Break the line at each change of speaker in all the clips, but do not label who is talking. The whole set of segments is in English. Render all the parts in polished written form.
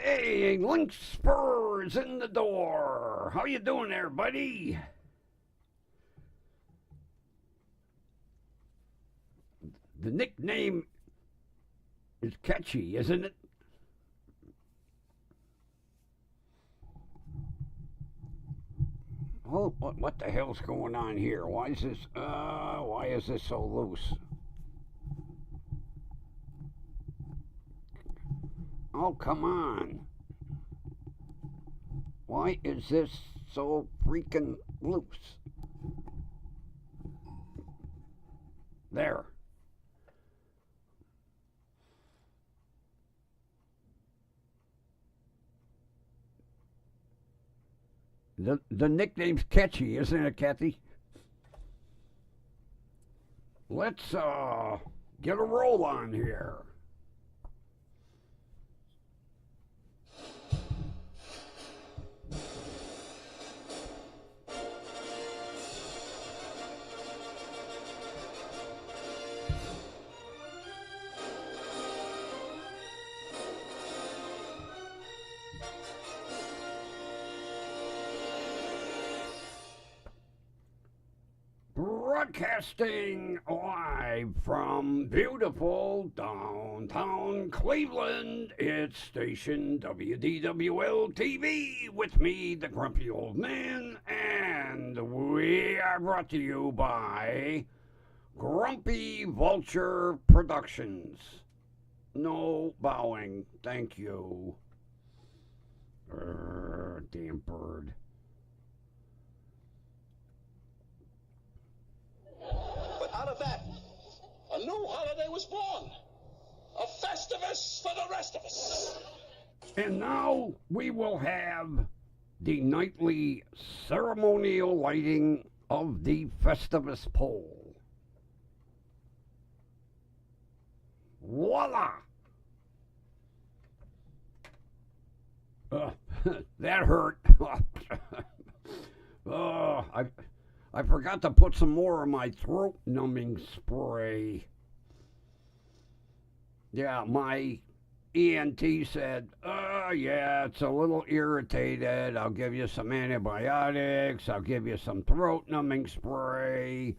Hey, Link Spurs in the door. How you doing there, buddy? The nickname is catchy, isn't it? Oh, what the hell's going on here? Why is this so loose? Oh, come on. Why is this so freaking loose? There. The nickname's catchy, isn't it, Kathy? Let's get a roll on here. Broadcasting live from beautiful downtown Cleveland, it's station WDWL TV with me, the grumpy old man, and we are brought to you by Grumpy Vulture Productions. No bowing, thank you. Damn bird.
But out of that, a new holiday was born. A Festivus for the rest of us.
And now we will have the nightly ceremonial lighting of the Festivus pole. Voila! That hurt. Oh, I forgot to put some more of my throat numbing spray. Yeah, my ENT said, yeah, it's a little irritated. I'll give you some antibiotics. I'll give you some throat numbing spray.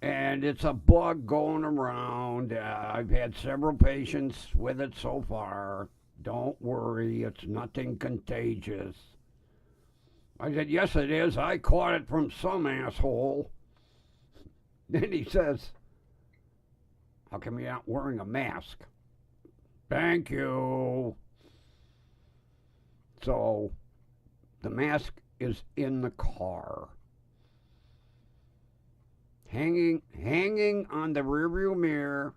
And it's a bug going around. I've had several patients with it so far. Don't worry, it's nothing contagious. I said, yes, it is. I caught it from some asshole. Then he says, how come you're not wearing a mask? Thank you. So the mask is in the car. Hanging on the rearview mirror.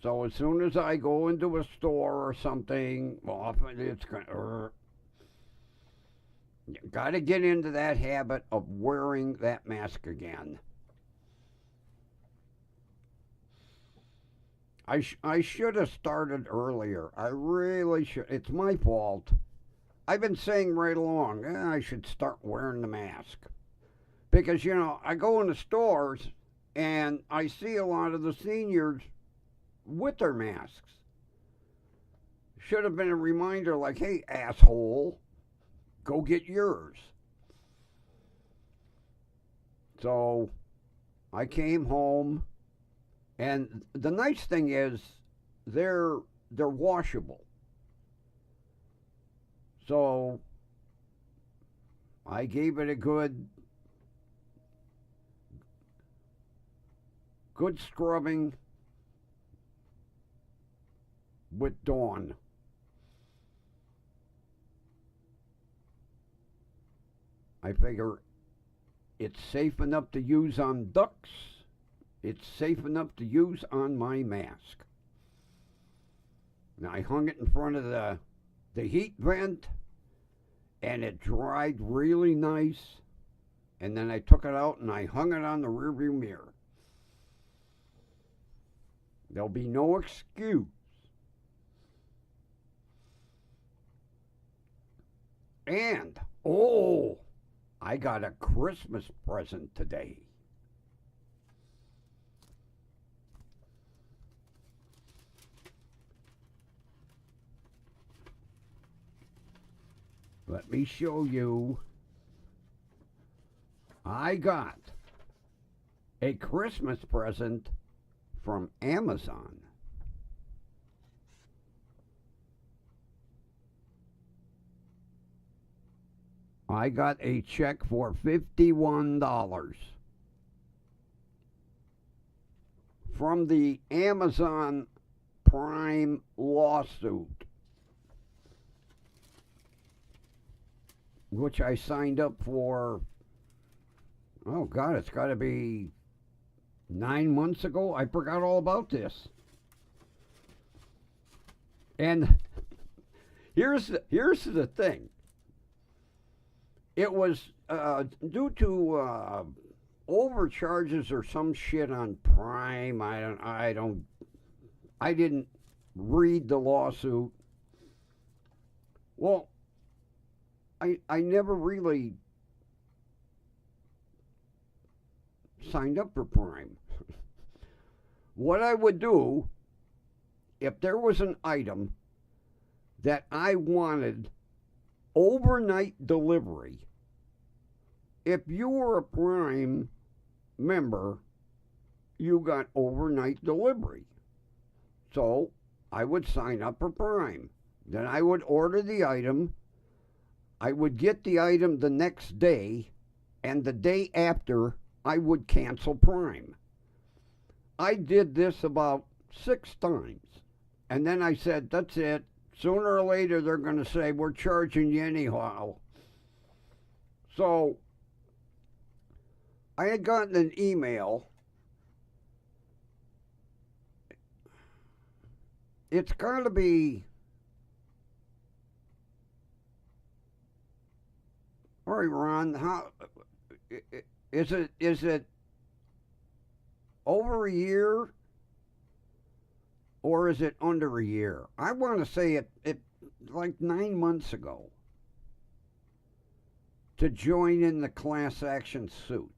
So as soon as I go into a store or something, often it's going to... Got to get into that habit of wearing that mask again. I should have started earlier. I really should. It's my fault. I've been saying right along, I should start wearing the mask. Because, I go in the stores and I see a lot of the seniors with their masks. Should have been a reminder like, hey, asshole, go get yours. So I came home, and the nice thing is they're washable. So I gave it a good scrubbing with Dawn. I figure it's safe enough to use on ducks. It's safe enough to use on my mask. Now I hung it in front of the heat vent, and it dried really nice. And then I took it out and I hung it on the rearview mirror. There'll be no excuse. And, I got a Christmas present today. Let me show you. I got a Christmas present from Amazon. I got a check for $51 from the Amazon Prime lawsuit, which I signed up for. Oh, God, it's got to be 9 months ago. I forgot all about this. And here's the thing. It was due to overcharges or some shit on Prime. I didn't read the lawsuit. Well, I never really signed up for Prime. What I would do, if there was an item that I wanted overnight delivery, if you were a Prime member, you got overnight delivery. So I would sign up for Prime. Then I would order the item. I would get the item the next day, and the day after, I would cancel Prime. I did this about 6 times. And then I said, that's it. Sooner or later, they're going to say, we're charging you anyhow. So I had gotten an email. It's got to be, all right, Ron, how is it over a year or is it under a year? I want to say it like 9 months ago to join in the class action suit.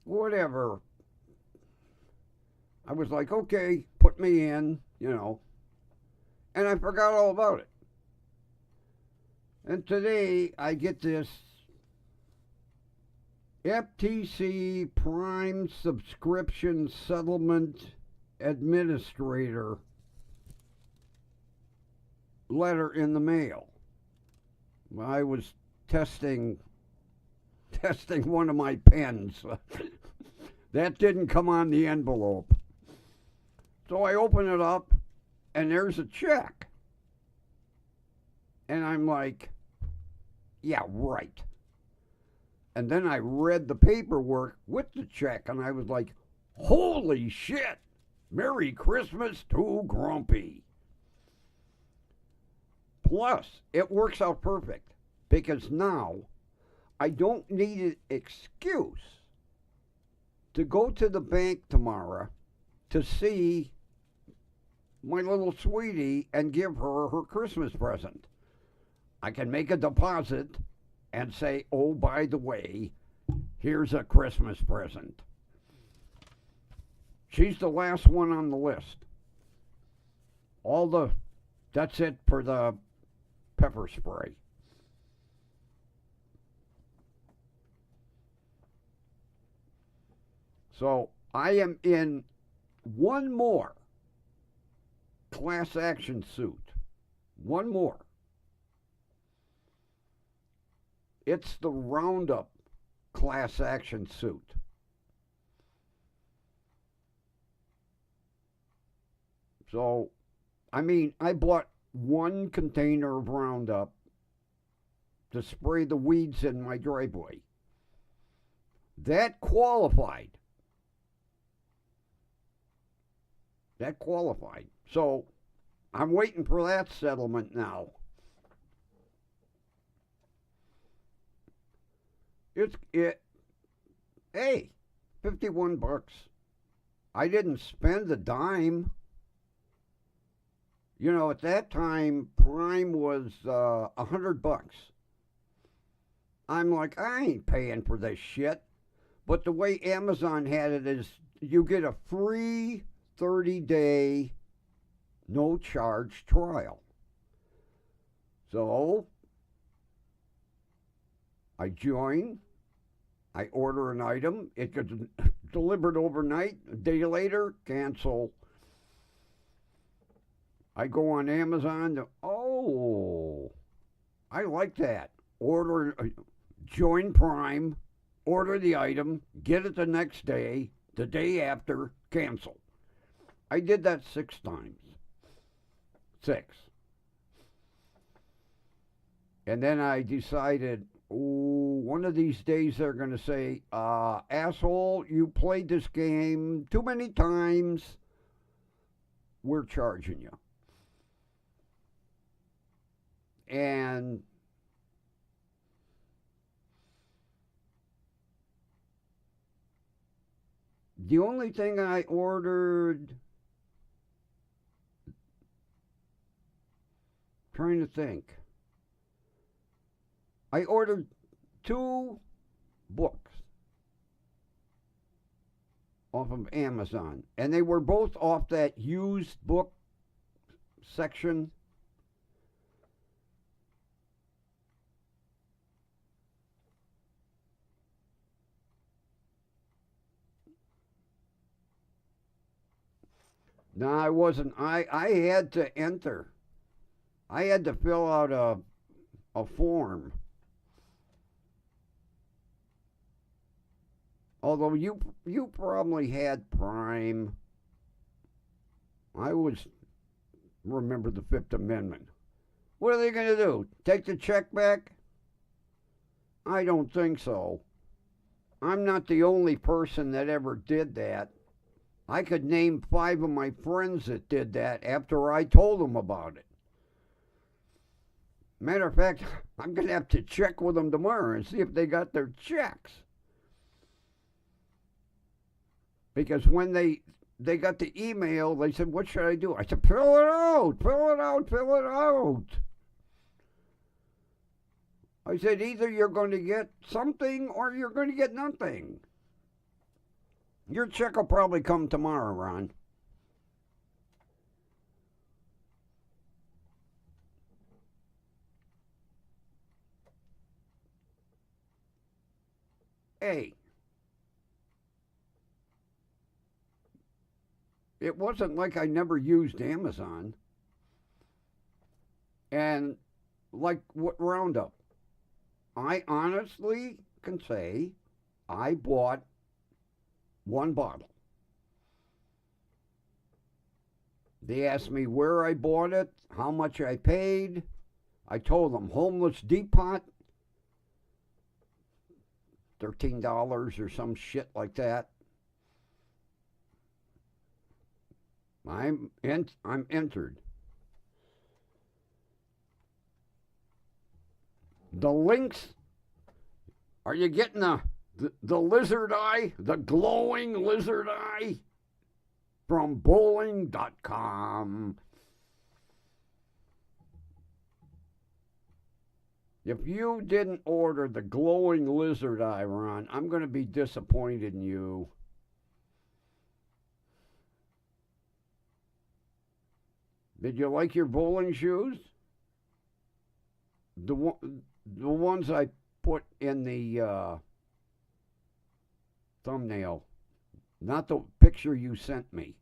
Whatever. I was like, okay, put me in, and I forgot all about it. And today I get this FTC Prime Subscription Settlement Administrator letter in the mail. I was testing one of my pens. That didn't come on the envelope. So I open it up, and there's a check. And I'm like, yeah, right. And then I read the paperwork with the check, and I was like, holy shit! Merry Christmas to Grumpy. Plus, it works out perfect, because now I don't need an excuse to go to the bank tomorrow to see my little sweetie and give her her Christmas present. I can make a deposit and say, oh, by the way, here's a Christmas present. She's the last one on the list. That's it for the pepper spray. So I am in one more class action suit. One more. It's the Roundup class action suit. So, I bought 1 container of Roundup to spray the weeds in my driveway. That qualified. So, I'm waiting for that settlement now. Hey, $51. I didn't spend a dime. At that time, Prime was $100. I'm like, I ain't paying for this shit. But the way Amazon had it is you get a free 30-day no charge trial. So I join, I order an item, it gets delivered overnight, a day later, cancel. I go on Amazon, oh, I like that. Order, join Prime, order the item, get it the next day, the day after, cancel. I did that 6 times. 6. And then I decided, oh, one of these days they're going to say, asshole, you played this game too many times. We're charging you. And the only thing I ordered, trying to think, I ordered 2 books off of Amazon, and they were both off that used book section. No, I wasn't. I had to enter. I had to fill out a form. Although you probably had Prime. I was remember the Fifth Amendment. What are they going to do? Take the check back? I don't think so. I'm not the only person that ever did that. I could name 5 of my friends that did that after I told them about it. Matter of fact, I'm going to have to check with them tomorrow and see if they got their checks. Because when they got the email, they said, what should I do? I said, fill it out, fill it out, fill it out. I said, either you're going to get something or you're going to get nothing. Your check will probably come tomorrow, Ron. Hey, it wasn't like I never used Amazon. And like what Roundup, I honestly can say I bought 1 bottle. They asked me where I bought it, how much I paid. I told them Homeless Depot, $13 or some shit like that. I'm entered. The links, are you getting the lizard eye, the glowing lizard eye from bowling.com? If you didn't order the glowing lizard eye, Ron, I'm going to be disappointed in you. Did you like your bowling shoes? The ones I put in the thumbnail, not the picture you sent me.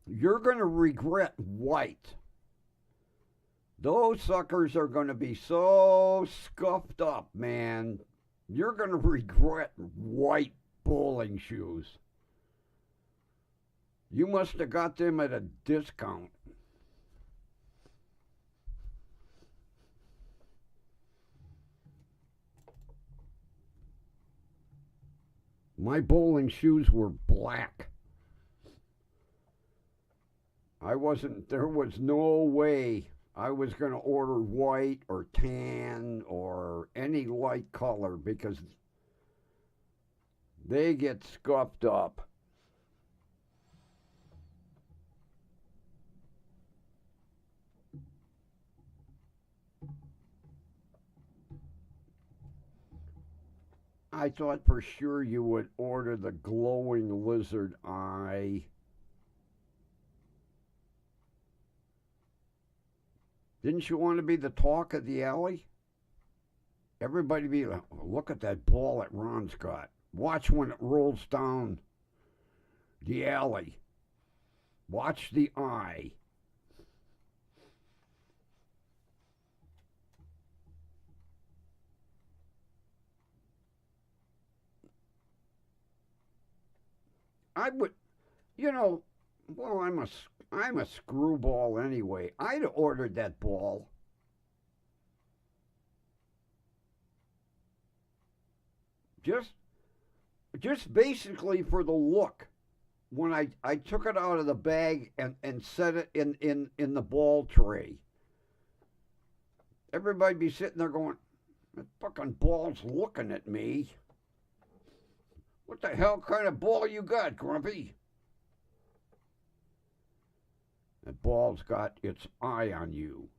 You're going to regret white. Those suckers are going to be so scuffed up, man. You're going to regret white bowling shoes. You must have got them at a discount. My bowling shoes were black. There was no way I was going to order white or tan or any light color because they get scuffed up. I thought for sure you would order the glowing lizard eye. Didn't you want to be the talk of the alley? Everybody be like, oh, look at that ball that Ron's got. Watch when it rolls down the alley. Watch the eye. I would, you know, well, I'm a screwball anyway. I'd ordered that ball. Just just basically for the look. When I took it out of the bag and set it in the ball tray, everybody be sitting there going, that fucking ball's looking at me. What the hell kind of ball you got, Grumpy? That ball's got its eye on you.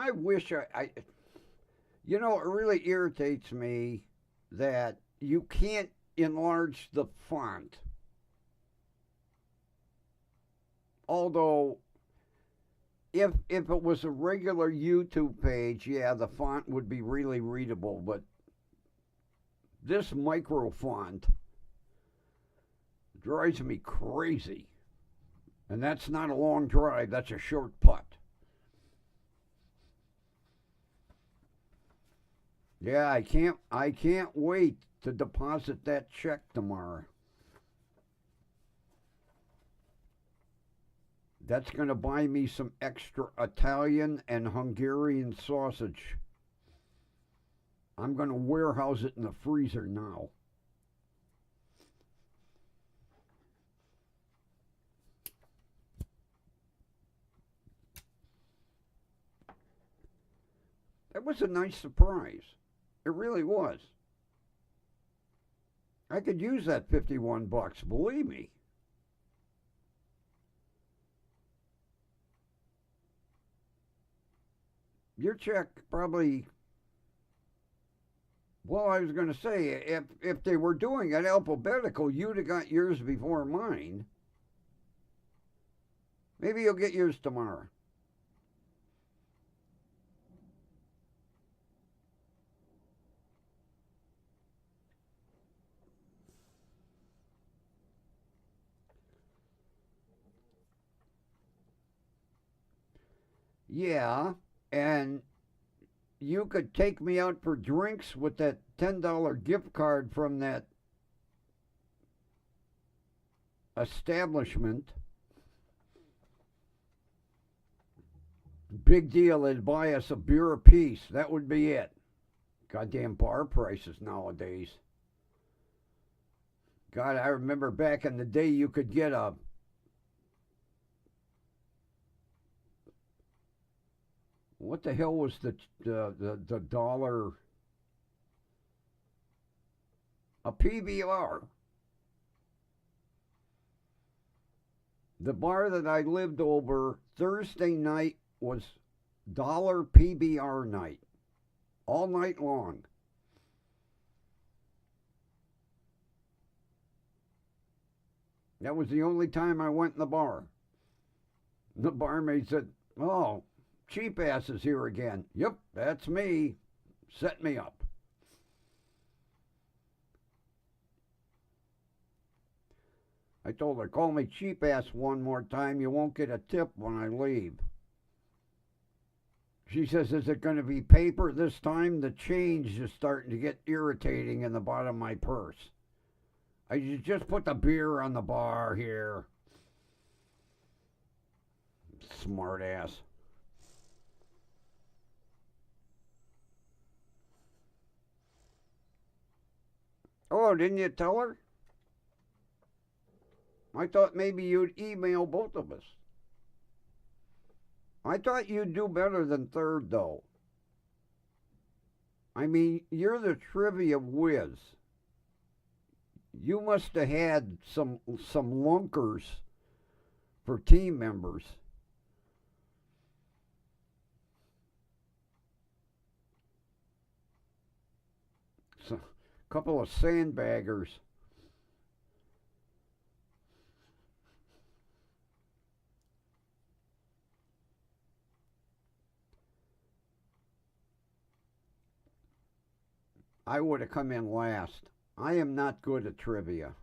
I wish you know, it really irritates me that you can't enlarge the font. Although, if it was a regular YouTube page, yeah, the font would be really readable. But this micro font drives me crazy, and that's not a long drive. That's a short putt. Yeah, I can't wait to deposit that check tomorrow. That's going to buy me some extra Italian and Hungarian sausage. I'm going to warehouse it in the freezer now. That was a nice surprise. It really was. I could use that $51, believe me. Your check probably, well, I was going to say, if they were doing it alphabetical, you'd have got yours before mine. Maybe you'll get yours tomorrow. Yeah, and you could take me out for drinks with that $10 gift card from that establishment. Big deal, they'd buy us a beer apiece. That would be it. Goddamn bar prices nowadays. God, I remember back in the day you could get a what the hell was the dollar a PBR? The bar that I lived over Thursday night was dollar PBR night, all night long. That was the only time I went in the bar. The barmaid said, "Oh, cheap ass is here again." "Yep, that's me. Set me up." I told her, "Call me cheap ass one more time. You won't get a tip when I leave." She says, "Is it going to be paper this time? The change is starting to get irritating in the bottom of my purse." I just put the beer on the bar here. Smart ass. Oh, didn't you tell her? I thought maybe you'd email both of us. I thought you'd do better than third, though. I mean, you're the trivia whiz. You must have had some lunkers for team members. Couple of sandbaggers. I would have come in last. I am not good at trivia.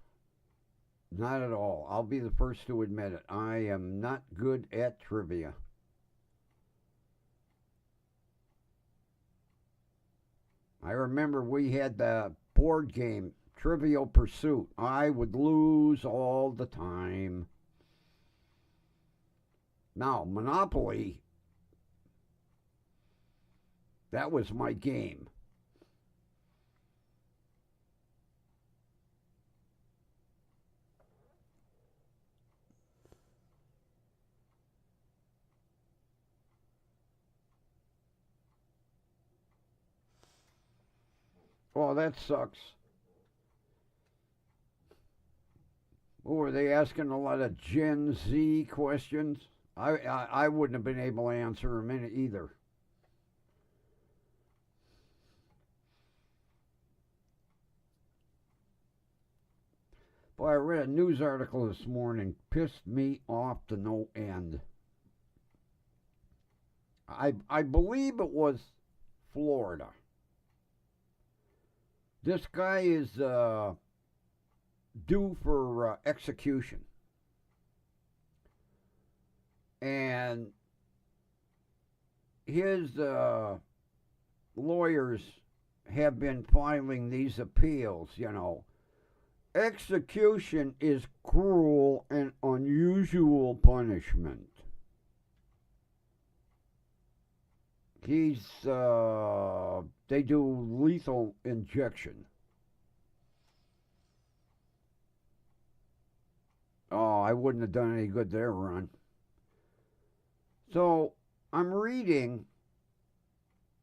Not at all. I'll be the first to admit it. I am not good at trivia. I remember we had the board game, Trivial Pursuit. I would lose all the time. Now, Monopoly, that was my game. Oh, that sucks. Oh, were they asking a lot of Gen Z questions? I wouldn't have been able to answer them in either. Boy, I read a news article this morning. Pissed me off to no end. I believe it was Florida. This guy is due for execution. And his lawyers have been filing these appeals, you know. Execution is cruel and unusual punishment. They do lethal injection. Oh, I wouldn't have done any good there, Ron. So, I'm reading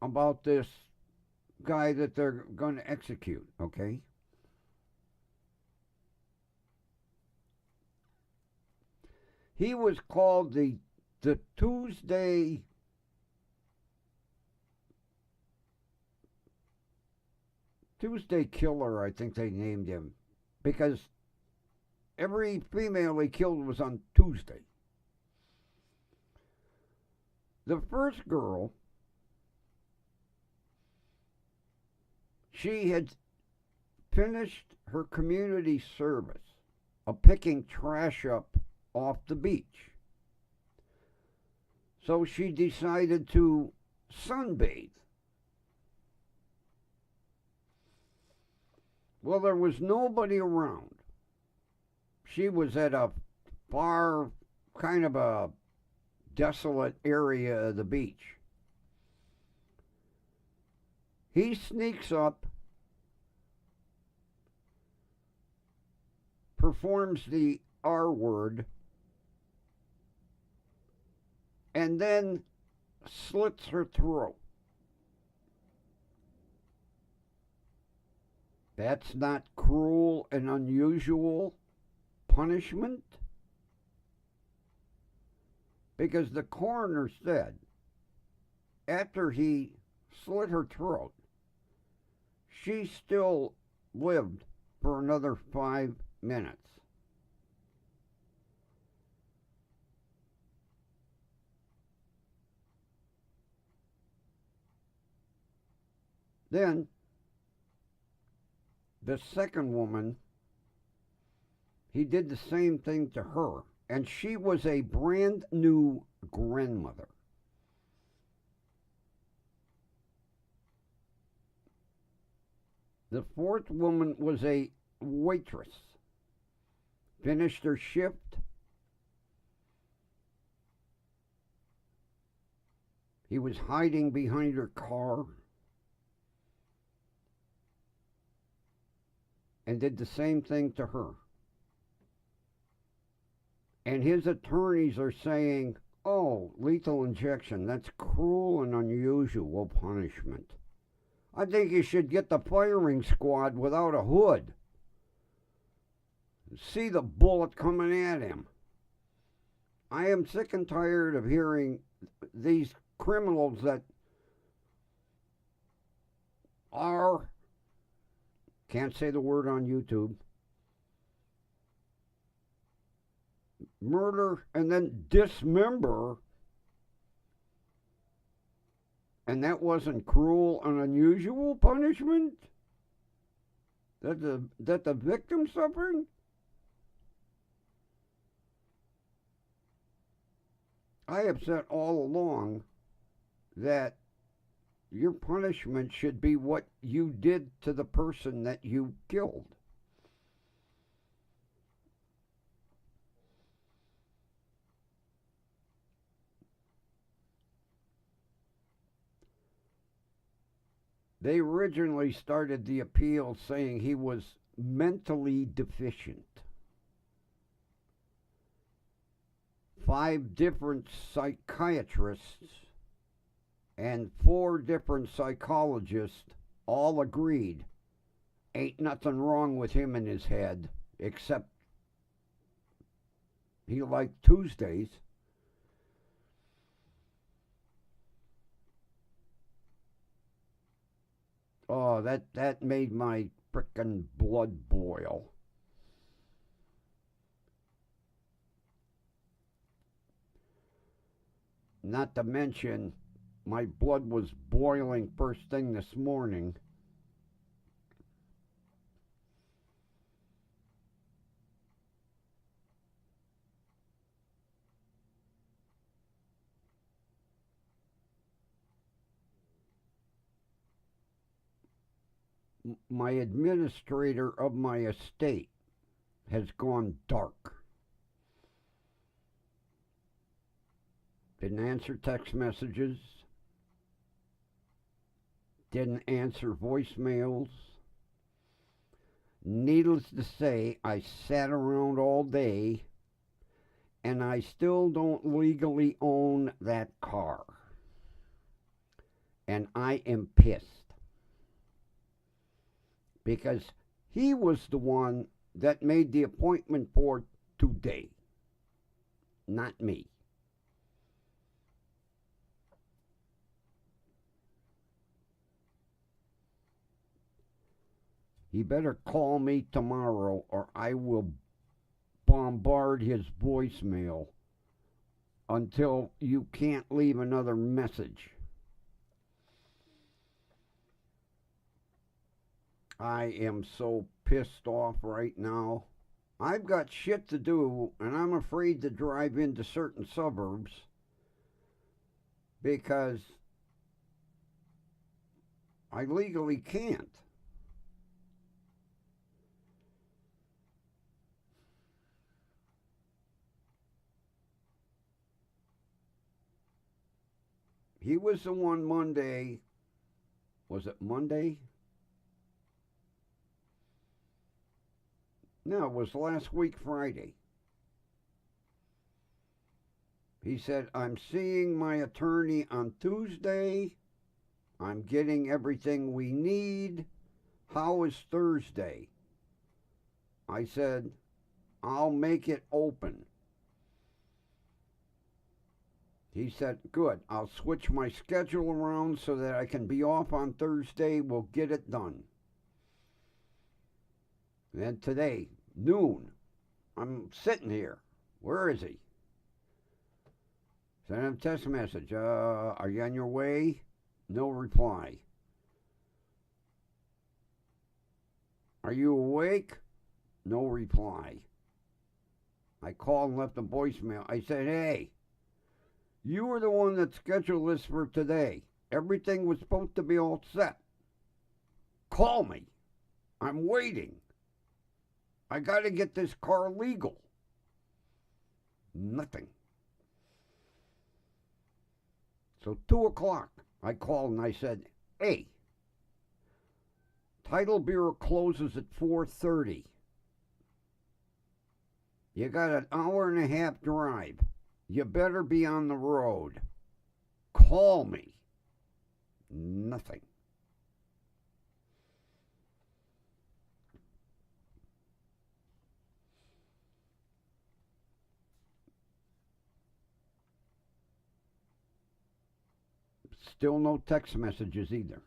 about this guy that they're going to execute, okay? He was called the Tuesday Killer, I think they named him, because every female he killed was on Tuesday. The first girl, she had finished her community service of picking trash up off the beach. So she decided to sunbathe. Well, there was nobody around. She was at a far, kind of a desolate area of the beach. He sneaks up, performs the R word, and then slits her throat. That's not cruel and unusual punishment? Because the coroner said, after he slit her throat, she still lived for another 5 minutes. Then, the second woman, he did the same thing to her, and she was a brand new grandmother. The fourth woman was a waitress. Finished her shift. He was hiding behind her car and did the same thing to her. And his attorneys are saying, oh, lethal injection, that's cruel and unusual punishment. I think you should get the firing squad without a hood. See the bullet coming at him. I am sick and tired of hearing these criminals that are Can't say the word on YouTube. Murder and then dismember. And that wasn't cruel and unusual punishment? That the victim suffered? I have said all along that your punishment should be what you did to the person that you killed. They originally started the appeal saying he was mentally deficient. 5 different psychiatrists and 4 different psychologists all agreed ain't nothing wrong with him in his head, except he liked Tuesdays. Oh, that made my frickin' blood boil. Not to mention, my blood was boiling first thing this morning. My administrator of my estate has gone dark. Didn't answer text messages. Didn't answer voicemails. Needless to say, I sat around all day, and I still don't legally own that car. And I am pissed. Because he was the one that made the appointment for today, not me. He better call me tomorrow or I will bombard his voicemail until you can't leave another message. I am so pissed off right now. I've got shit to do, and I'm afraid to drive into certain suburbs because I legally can't. He was the one Monday. Was it Monday? No, it was last week Friday. He said, I'm seeing my attorney on Tuesday. I'm getting everything we need. How is Thursday? I said, I'll make it open. He said, good, I'll switch my schedule around so that I can be off on Thursday. We'll get it done. Then today, noon, I'm sitting here. Where is he? Send him a text message. Are you on your way? No reply. Are you awake? No reply. I called and left a voicemail. I said, hey, you were the one that scheduled this for today. Everything was supposed to be all set. Call me. I'm waiting. I got to get this car legal. Nothing. So 2 o'clock, I called and I said, hey, Title Bureau closes at 4:30. You got an hour and a half drive. You better be on the road. Call me. Nothing. Still no text messages either.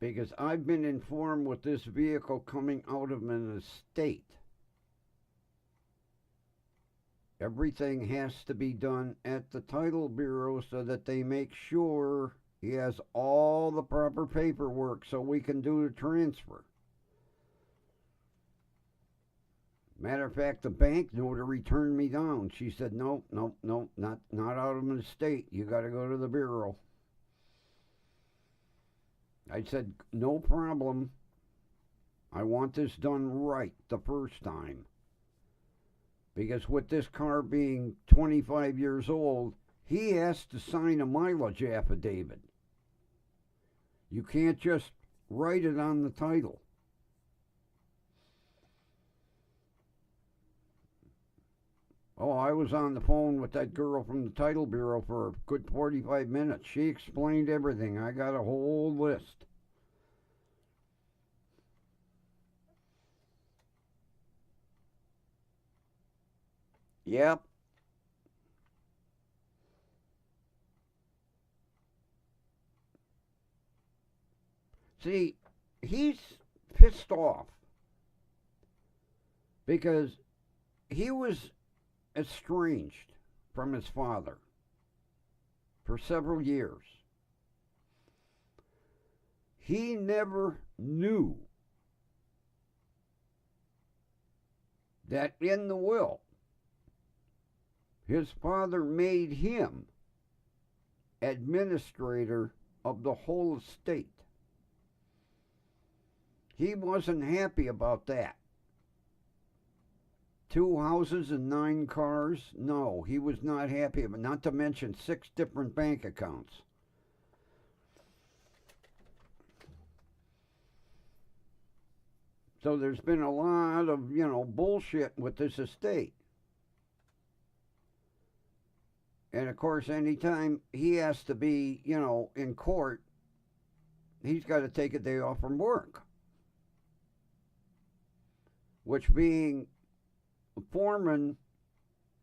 because I've been informed with this vehicle coming out of an estate, everything has to be done at the title bureau so that they make sure he has all the proper paperwork so we can do the transfer. Matter of fact, the bank notary turned me down. She said, no, not out of an estate. You got to go to the bureau. I said, no problem. I want this done right the first time. Because with this car being 25 years old, he has to sign a mileage affidavit. You can't just write it on the title. Oh, I was on the phone with that girl from the title bureau for a good 45 minutes. She explained everything. I got a whole list. Yep. See, he's pissed off because he was estranged from his father for several years. He never knew that in the will, his father made him administrator of the whole estate. He wasn't happy about that. 2 houses and 9 cars? No, he was not happy about it. Not to mention 6 different bank accounts. So there's been a lot of, bullshit with this estate. And of course, anytime he has to be, in court, he's got to take a day off from work. Which, being a foreman,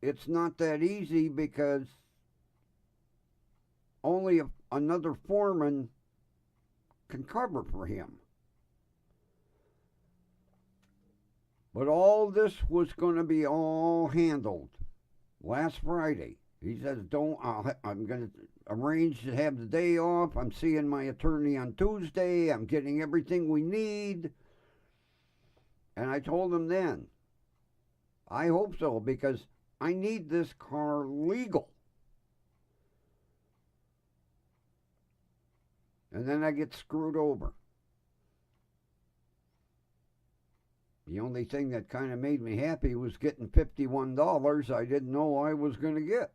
it's not that easy because only another foreman can cover for him. But all this was going to be all handled last Friday. He says, I'm going to arrange to have the day off. I'm seeing my attorney on Tuesday. I'm getting everything we need. And I told him then, I hope so, because I need this car legal. And then I get screwed over. The only thing that kind of made me happy was getting $51 I didn't know I was going to get.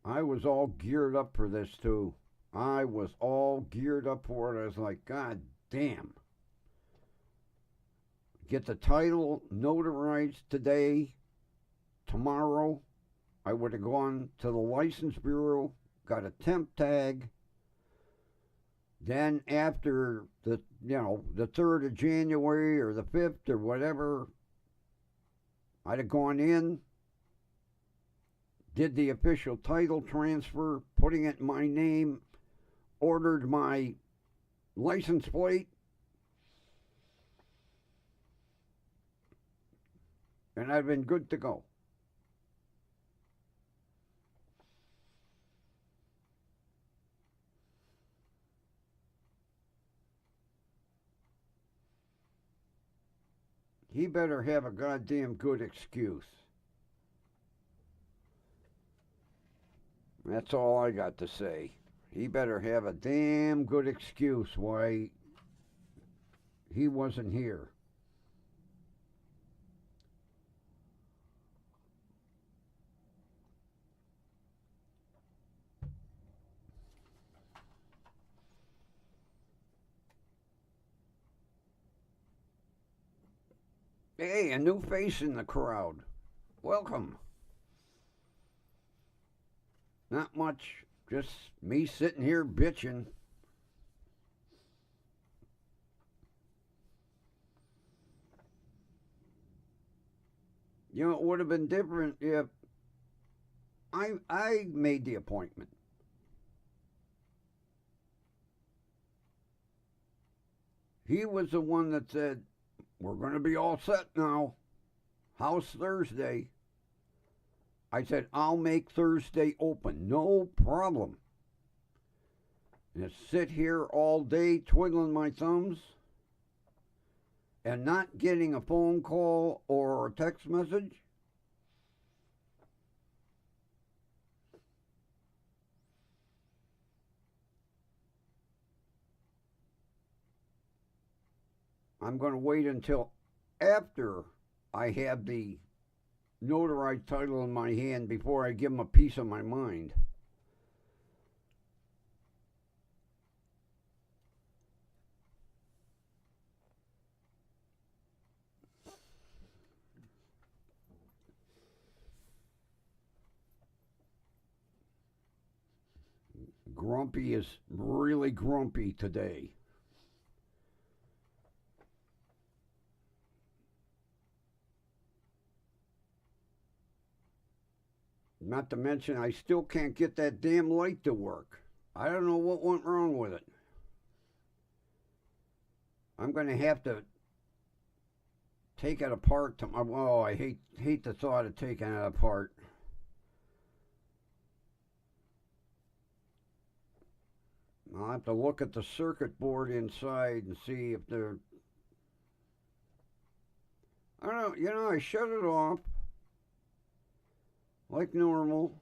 I was all geared up for this too. I was all geared up for it. I was like, God damn. Get the title notarized today. Tomorrow, I would have gone to the license bureau, got a temp tag. Then after the 3rd of January or the 5th or whatever, I'd have gone in, did the official title transfer, putting it in my name, ordered my license plate, and I've been good to go. He better have a goddamn good excuse. That's all I got to say. He better have a damn good excuse why he wasn't here. Hey, a new face in the crowd. Welcome. Not much, just me sitting here bitching. You know, it would have been different if I made the appointment. He was the one that said, we're going to be all set now. How's Thursday? I said, I'll make Thursday open. No problem. And sit here all day twiddling my thumbs and not getting a phone call or a text message? I'm going to wait until after I have the notarized title in my hand before I give him a piece of my mind. Grumpy is really grumpy today. Not to mention, I still can't get that damn light to work. I don't know what went wrong with it. I'm going to have to take it apart. Oh, I hate the thought of taking it apart. I'll have to look at the circuit board inside and see if they're... I don't know, I shut it off like normal.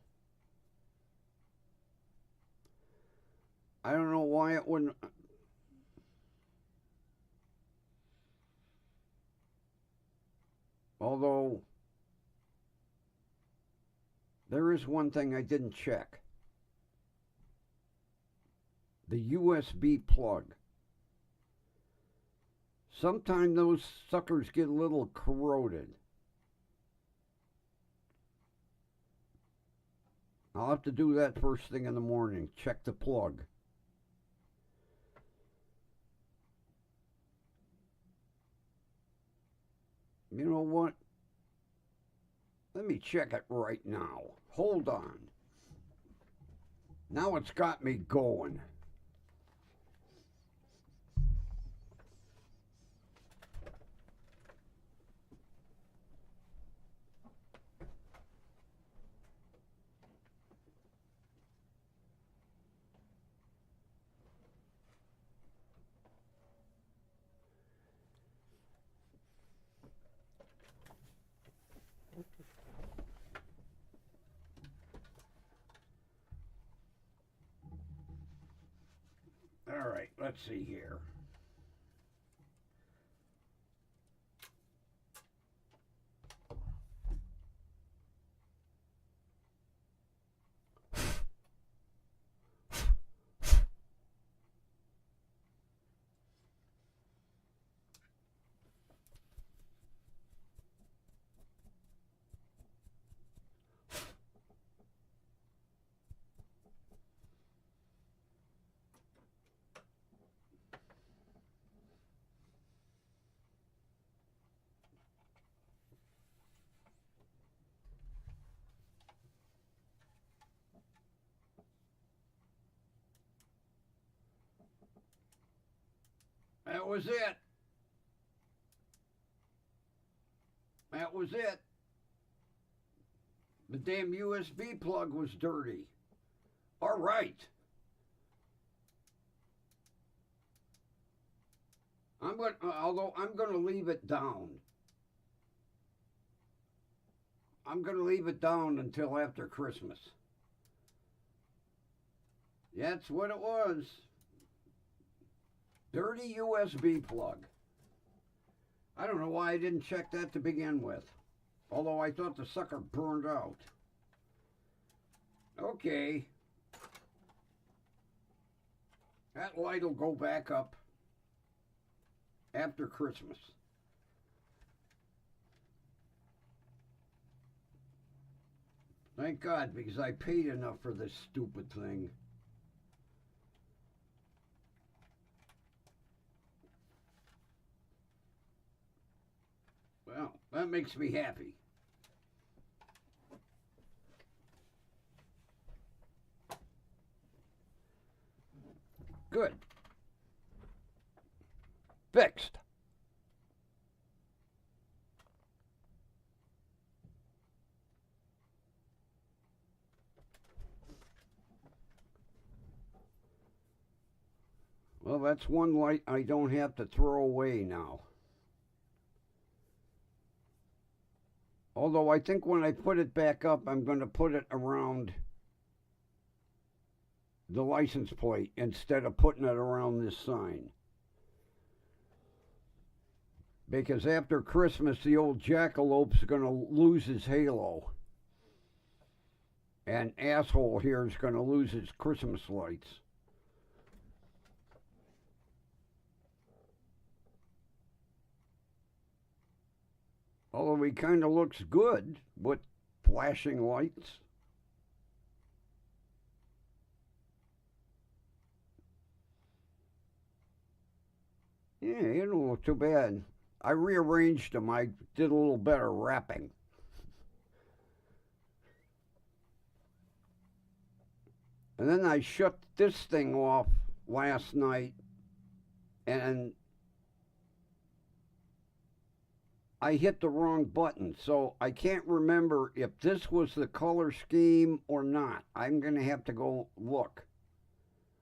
I don't know why it wouldn't... Although, there is one thing I didn't check. The USB plug. Sometimes those suckers get a little corroded. I'll have to do that first thing in the morning. Check the plug. You know what? Let me check it right now. Hold on. Now it's got me going. All right, let's see here. That was it. That was it. The damn USB plug was dirty. All right. Although I'm going to leave it down. I'm going to leave it down until after Christmas. That's what it was. Dirty USB plug. I don't know why I didn't check that to begin with. Although I thought the sucker burned out. Okay. That light will go back up after Christmas. Thank God, because I paid enough for this stupid thing. Well, that makes me happy. Good. Fixed. Well, that's one light I don't have to throw away now. Although I think when I put it back up, I'm going to put it around the license plate instead of putting it around this sign. Because after Christmas, the old jackalope's going to lose his halo. And asshole here is going to lose his Christmas lights. Although he kind of looks good with flashing lights. Yeah, it don't look too bad. I rearranged them. I did a little better wrapping. And then I shut this thing off last night, and I hit the wrong button, so I can't remember if this was the color scheme or not. I'm going to have to go look.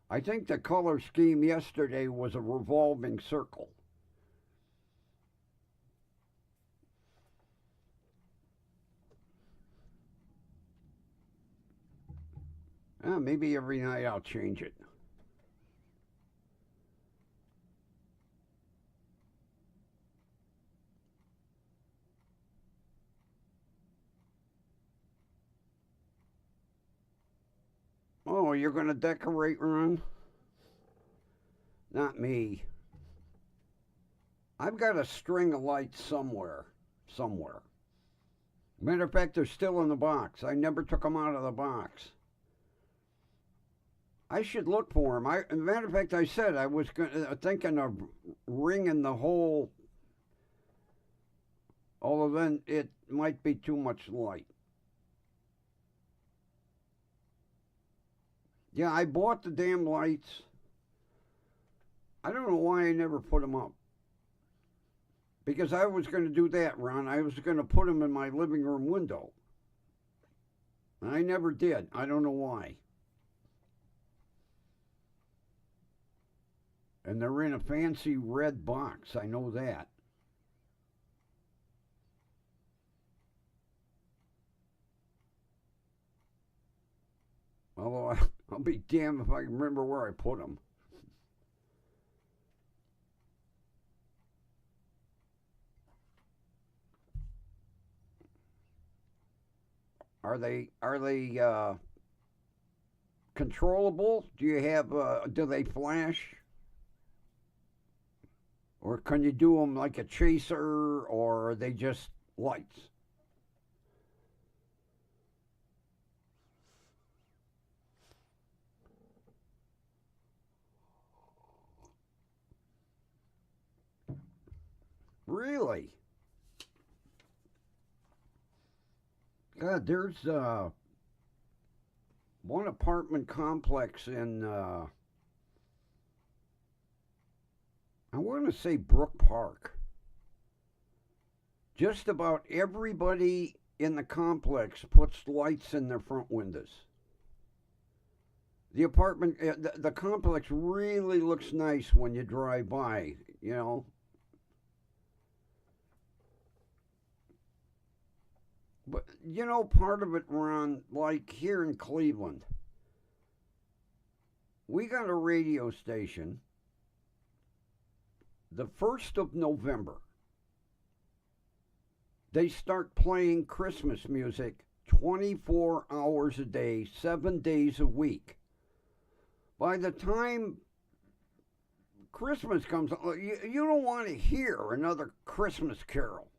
I think the color scheme yesterday was a revolving circle. Maybe every night I'll change it. Oh, you're going to decorate, Ron? Not me. I've got a string of lights somewhere. Matter of fact, they're still in the box. I never took them out of the box. I should look for them. Matter of fact, I said I was thinking of ringing the whole. Although then it might be too much light. Yeah, I bought the damn lights. I don't know why I never put them up. Because I was going to do that, Ron. I was going to put them in my living room window. And I never did. I don't know why. And they're in a fancy red box. I know that. Although I'll be damned if I can remember where I put them. Are they controllable? Do you have do they flash? Or can you do them like a chaser, or are they just lights? Really? God, there's one apartment complex in I want to say Brook Park. Just about everybody in the complex puts lights in their front windows. The apartment, the complex really looks nice when you drive by, you know. But, you know, part of it, Ron, like here in Cleveland, we got a radio station the 1st of November. They start playing Christmas music 24 hours a day, 7 days a week. By the time Christmas comes, you don't want to hear another Christmas carol.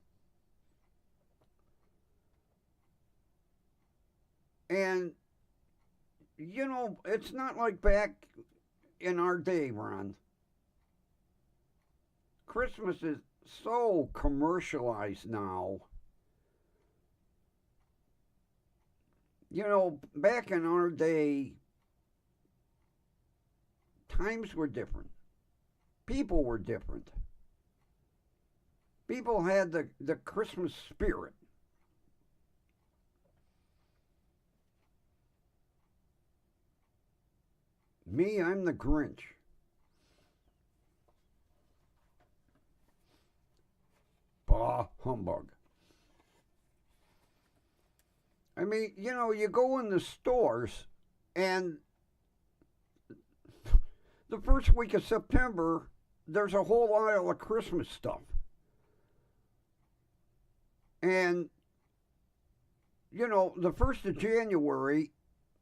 And, you know, it's not like back in our day, Ron. Christmas is so commercialized now. You know, back in our day, Times were different. People were different. People had the Christmas spirit. Me, I'm the Grinch. Bah, humbug. I mean, you go in the stores and the first week of September, there's a whole aisle of Christmas stuff. And, the 1st of January,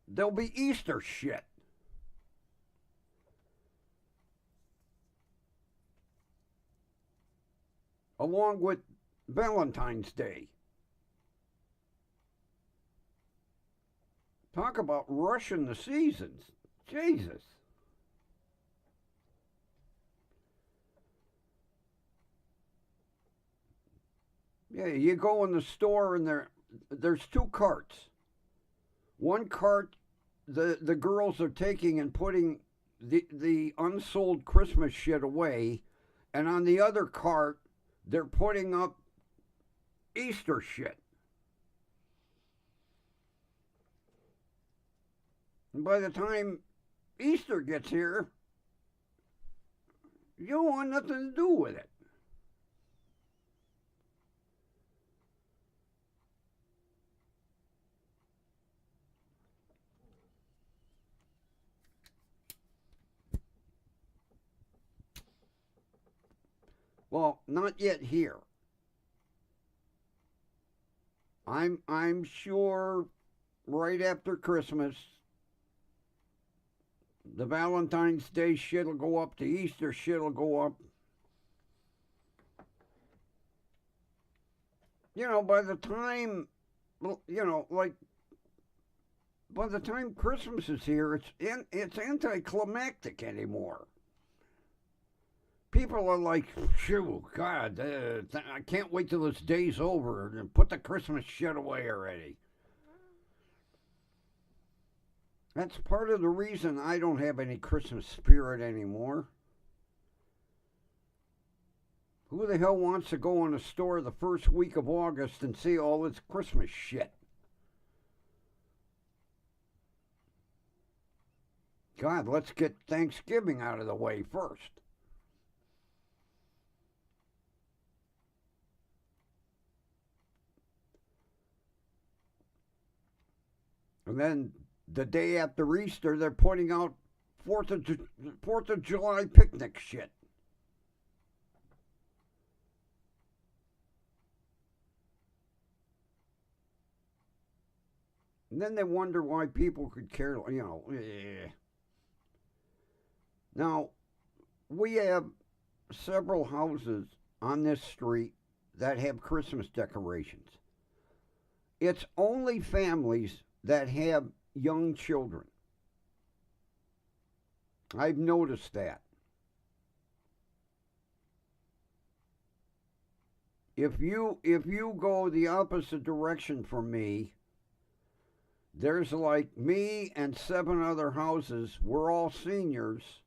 there'll be Easter shit. Along with Valentine's Day. Talk about rushing the seasons. Jesus. Yeah, you go in the store and there's two carts. One cart the girls are taking and putting the unsold Christmas shit away, and on the other cart they're putting up Easter shit. And by the time Easter gets here, you don't want nothing to do with it. Well, not yet here. I'm sure right after Christmas, the Valentine's Day shit'll go up, the Easter shit'll go up. By the time, by the time Christmas is here, it's anticlimactic anymore. People are like, phew, God, I can't wait till this day's over and put the Christmas shit away already. That's part of the reason I don't have any Christmas spirit anymore. Who the hell wants to go in a store the first week of August and see all this Christmas shit? God, let's get Thanksgiving out of the way first. And then the day after Easter, they're putting out 4th of July picnic shit. And then they wonder why people could care, Now, we have several houses on this street that have Christmas decorations. It's only families that have young children. I've noticed that. If you go the opposite direction from me, there's like me and 7 other houses. We're all seniors.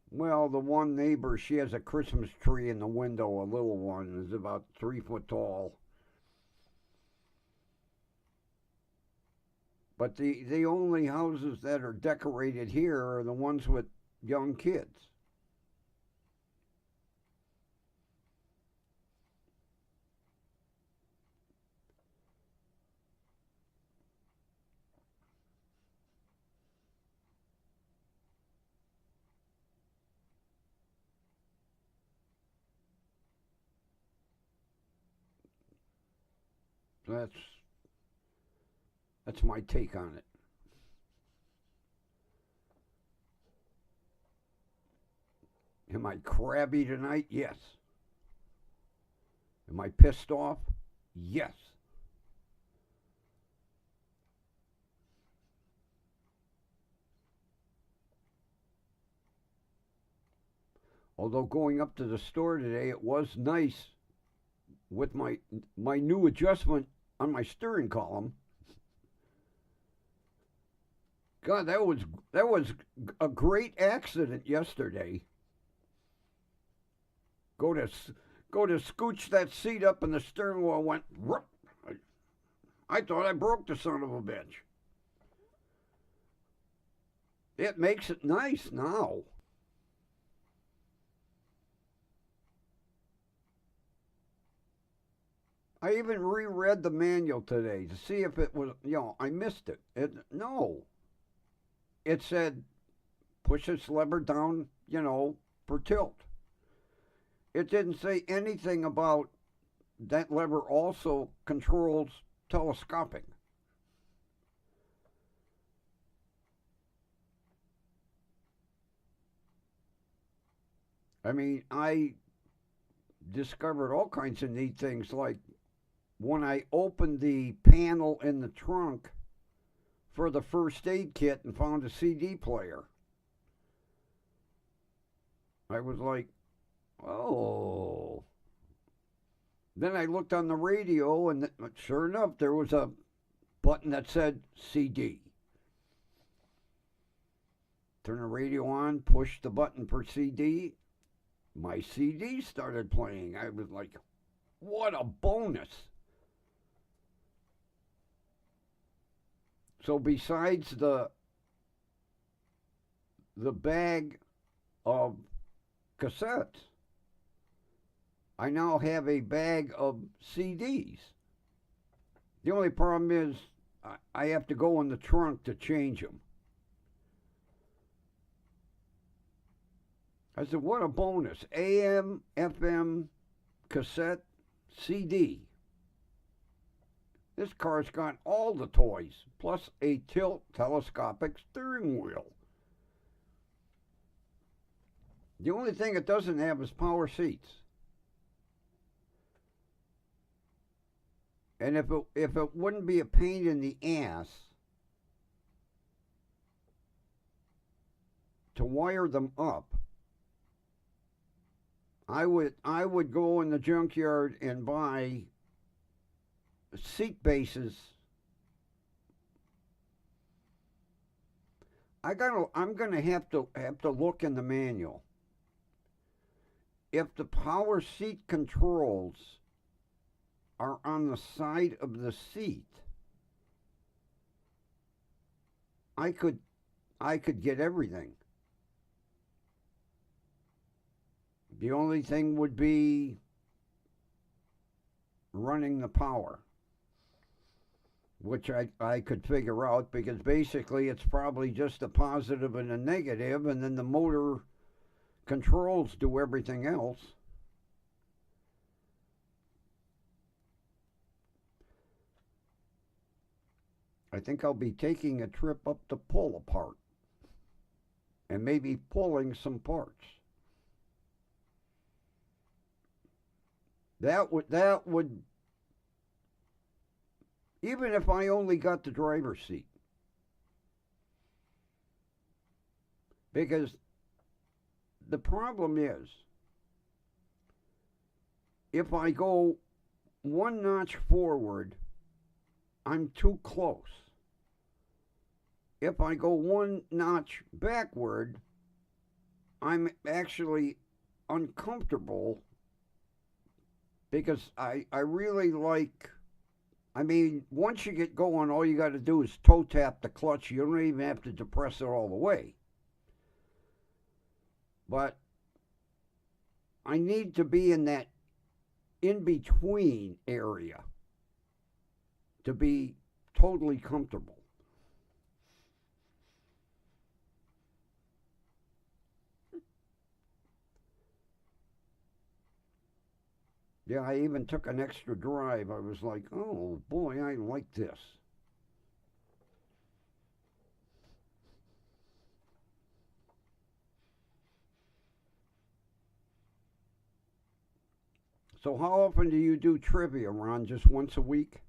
Well, the one neighbor, she has a Christmas tree in the window, a little one, is about 3 foot tall. But the only houses that are decorated here are the ones with young kids. That's my take on it. Am I crabby tonight? Yes. Am I pissed off? Yes. Although going up to the store today, it was nice with my new adjustment on my steering column. God, that was a great accident yesterday. Go to go to scooch that seat up, and the steering wheel went. I thought I broke the son of a bitch. It makes it nice now. I even reread the manual today to see if it was, I missed it. No, it said push this lever down, for tilt. It didn't say anything about that lever also controls telescoping. I mean, I discovered all kinds of neat things like when I opened the panel in the trunk for the first aid kit and found a CD player. I was like, oh. Then I looked on the radio, and sure enough, there was a button that said CD. Turn the radio on, push the button for CD. My CD started playing. I was like, what a bonus. So besides the bag of cassettes, I now have a bag of CDs. The only problem is I have to go in the trunk to change them. I said, what a bonus. AM, FM, cassette, CD. This car's got all the toys, plus a tilt telescopic steering wheel. The only thing it doesn't have is power seats. And if it wouldn't be a pain in the ass to wire them up, I would go in the junkyard and buy seat bases. I'm gonna have to look in the manual. If the power seat controls are on the side of the seat, I could get everything. The only thing would be running the power, which I could figure out, because basically it's probably just a positive and a negative, and then the motor controls do everything else. I think I'll be taking a trip up to pull apart and maybe pulling some parts. That would even if I only got the driver's seat, because the problem is if I go one notch forward, I'm too close. If I go one notch backward, I'm actually uncomfortable, because I really like, I mean, once you get going, all you got to do is toe tap the clutch. You don't even have to depress it all the way. But I need to be in that in-between area to be totally comfortable. Yeah, I even took an extra drive. I was like, oh boy, I like this. So how often do you do trivia, Ron? Just once a week?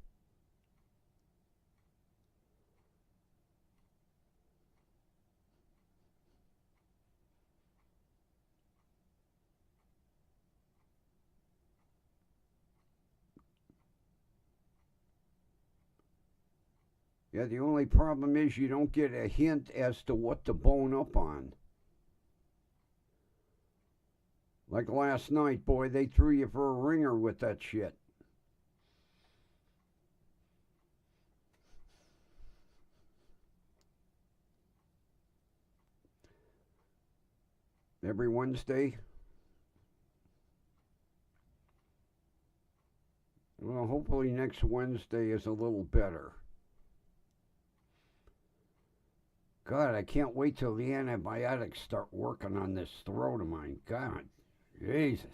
Yeah, the only problem is you don't get a hint as to what to bone up on. Like last night, boy, they threw you for a ringer with that shit. Every Wednesday. Well, hopefully next Wednesday is a little better. God, I can't wait till the antibiotics start working on this throat of mine. God, Jesus.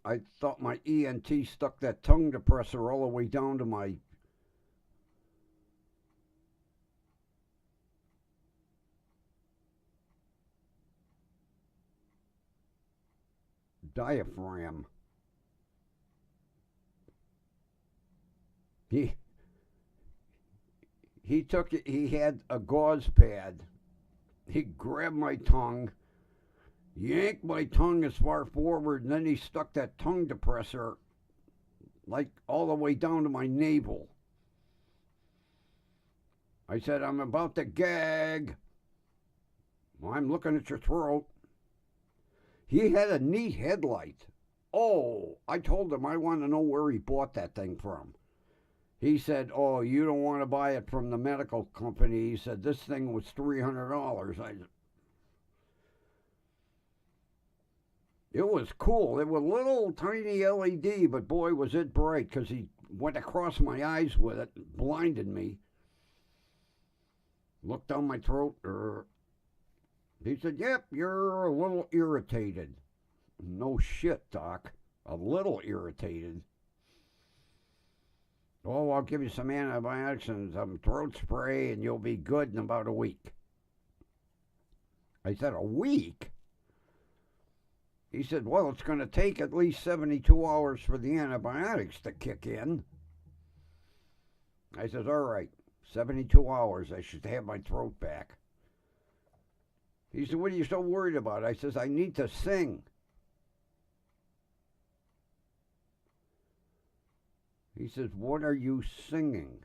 I thought my ENT stuck that tongue depressor all the way down to my diaphragm. He he took it. He had a gauze pad. He grabbed my tongue, yanked my tongue as far forward, and then he stuck that tongue depressor like all the way down to my navel. I said, I'm about to gag. Well, I'm looking at your throat. He had a neat headlight. Oh, I told him I want to know where he bought that thing from. He said, oh, you don't want to buy it from the medical company. He said, this thing was $300. It was cool. It was a little tiny LED, but boy, was it bright because he went across my eyes with it, blinded me. Looked down my throat. He said, yep, you're a little irritated. No shit, Doc. A little irritated. Oh, I'll give you some antibiotics and some throat spray, and you'll be good in about a week. I said, a week? He said, well, it's going to take at least 72 hours for the antibiotics to kick in. I said, all right, 72 hours. I should have my throat back. He said, what are you so worried about? I says, I need to sing. He says, what are you singing?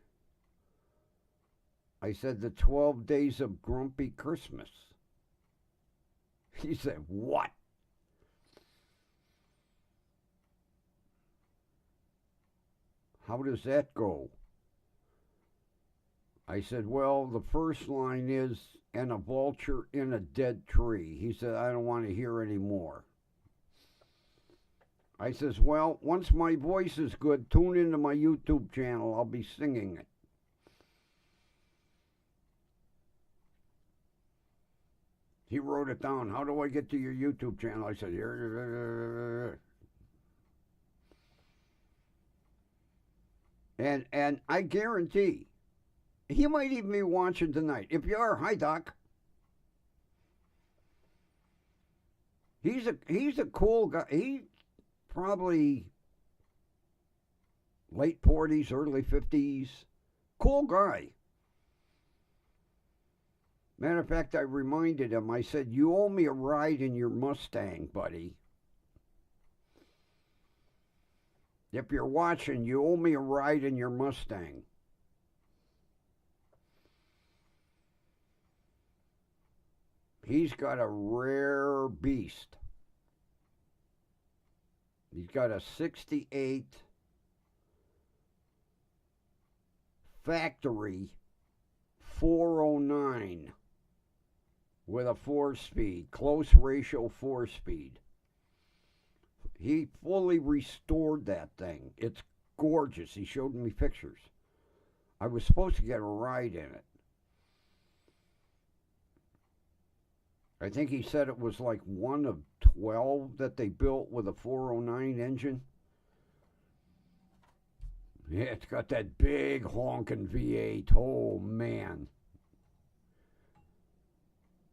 I said, the 12 Days of Grumpy Christmas. He said, what? How does that go? I said, well, the first line is, and a vulture in a dead tree. He said, I don't want to hear any more. I says, well, once my voice is good, tune into my YouTube channel. I'll be singing it. He wrote it down. How do I get to your YouTube channel? I said, here. And I guarantee he might even be watching tonight. If you are, hi, Doc. He's a cool guy. He probably late 40s, early 50s. Cool guy. Matter of fact, I reminded him, I said, you owe me a ride in your Mustang, buddy. If you're watching, you owe me a ride in your Mustang. He's got a rare beast. He's got a 68 factory 409 with a 4-speed, close ratio 4-speed. He fully restored that thing. It's gorgeous. He showed me pictures. I was supposed to get a ride in it. I think he said it was like one of 12 that they built with a 409 engine. Yeah, it's got that big honking V8. Oh, man.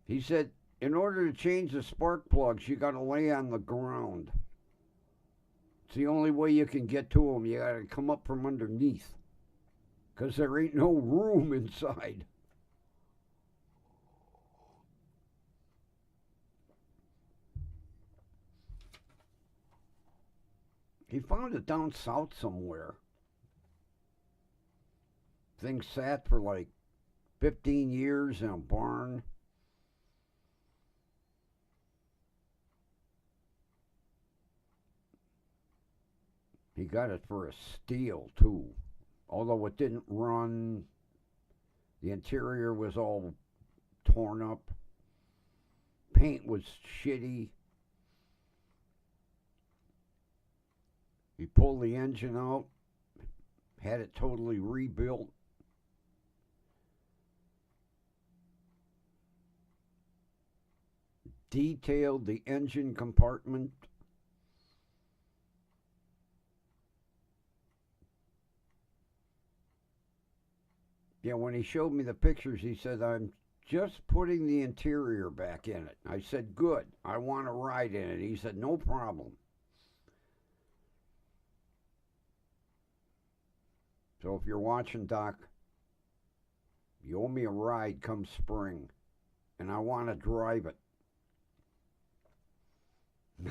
He said, in order to change the spark plugs, you got to lay on the ground. It's the only way you can get to them. You got to come up from underneath. Because there ain't no room inside. He found it down south somewhere. Thing sat for like 15 years in a barn. He got it for a steal, too. Although it didn't run, the interior was all torn up. Paint was shitty. He pulled the engine out, had it totally rebuilt. Detailed the engine compartment. Yeah, when he showed me the pictures, he said, I'm just putting the interior back in it. I said, good. I want to ride in it. He said, no problem. So if you're watching, Doc, you owe me a ride come spring, and I want to drive it.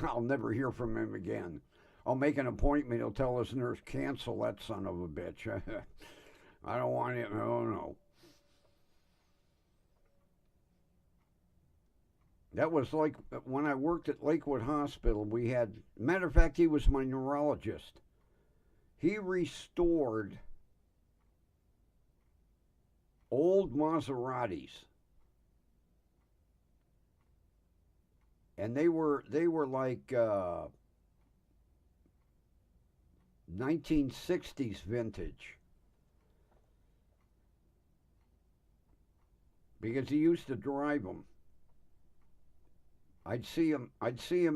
I'll never hear from him again. I'll make an appointment. He'll tell his nurse, cancel that son of a bitch. I don't want it. No. That was like when I worked at Lakewood Hospital. We had, matter of fact, he was my neurologist. He restored old Maseratis. And they were like 1960s vintage. Because he used to drive them. I'd see him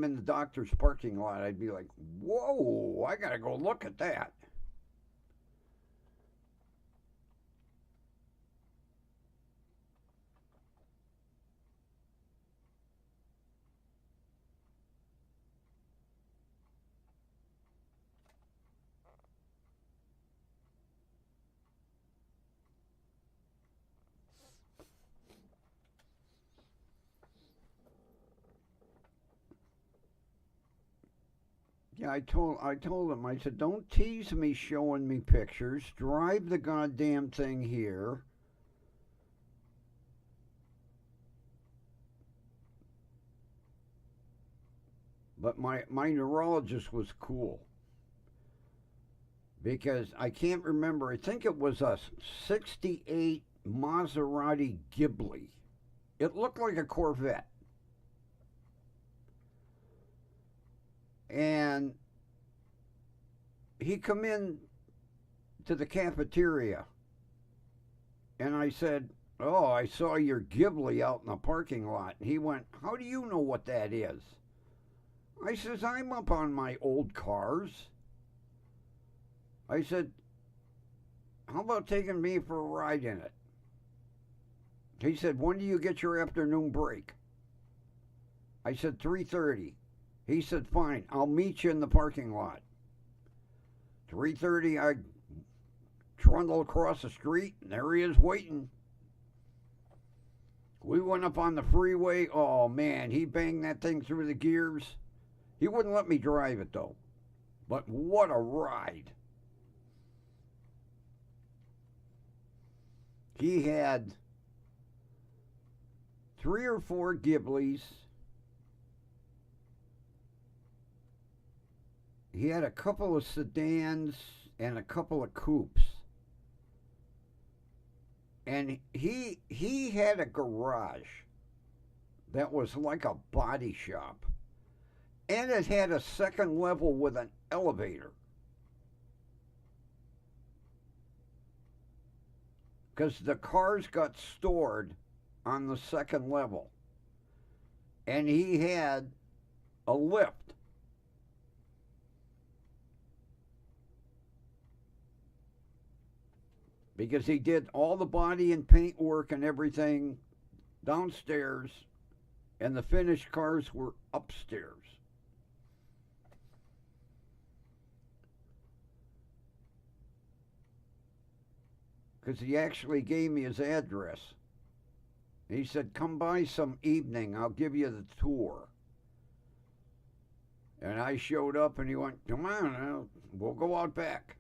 in the doctor's parking lot. I'd be like, whoa, I gotta go look at that. Yeah, I told him, I said, don't tease me showing me pictures. Drive the goddamn thing here. But my neurologist was cool. Because I can't remember, I think it was a 68 Maserati Ghibli. It looked like a Corvette. And he come in to the cafeteria, and I said, oh, I saw your Ghibli out in the parking lot. And he went, how do you know what that is? I says, I'm up on my old cars. I said, how about taking me for a ride in it? He said, when do you get your afternoon break? I said, 3:30. He said, fine, I'll meet you in the parking lot. 3:30, I trundle across the street, and there he is waiting. We went up on the freeway. Oh, man, he banged that thing through the gears. He wouldn't let me drive it, though. But what a ride. He had 3 or 4 Ghiblis. He had a couple of sedans and a couple of coupes. And he had a garage that was like a body shop. And it had a second level with an elevator. Because the cars got stored on the second level. And he had a lift. Because he did all the body and paint work and everything downstairs, and the finished cars were upstairs. Because he actually gave me his address. He said, come by some evening, I'll give you the tour. And I showed up and he went, come on, we'll go out back.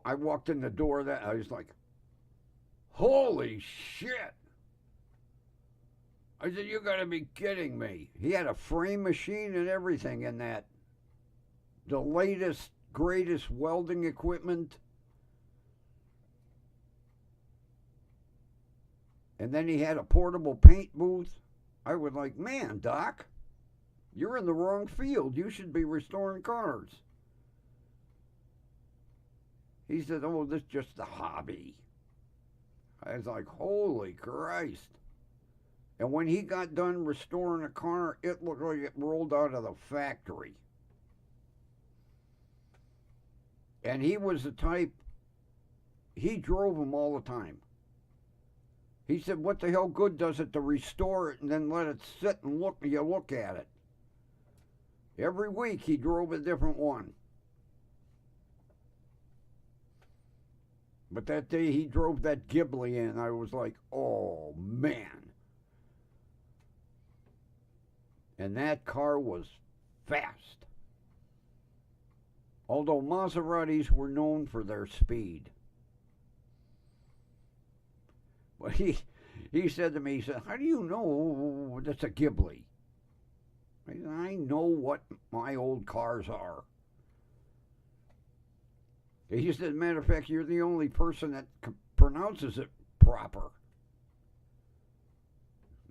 I walked in the door I was like, holy shit. I said, you gotta be kidding me. He had a frame machine and everything in that. The latest, greatest welding equipment. And then he had a portable paint booth. I was like, man, Doc, you're in the wrong field. You should be restoring cars. He said, oh, this is just a hobby. I was like, holy Christ. And when he got done restoring a car, it looked like it rolled out of the factory. And he was the type, he drove them all the time. He said, what the hell good does it to restore it and then let it sit and you look at it? Every week he drove a different one. But that day he drove that Ghibli in. I was like, oh, man. And that car was fast. Although Maseratis were known for their speed. But he said to me, he said, how do you know that's a Ghibli? I said, I know what my old cars are. He said, as a matter of fact, you're the only person that pronounces it proper.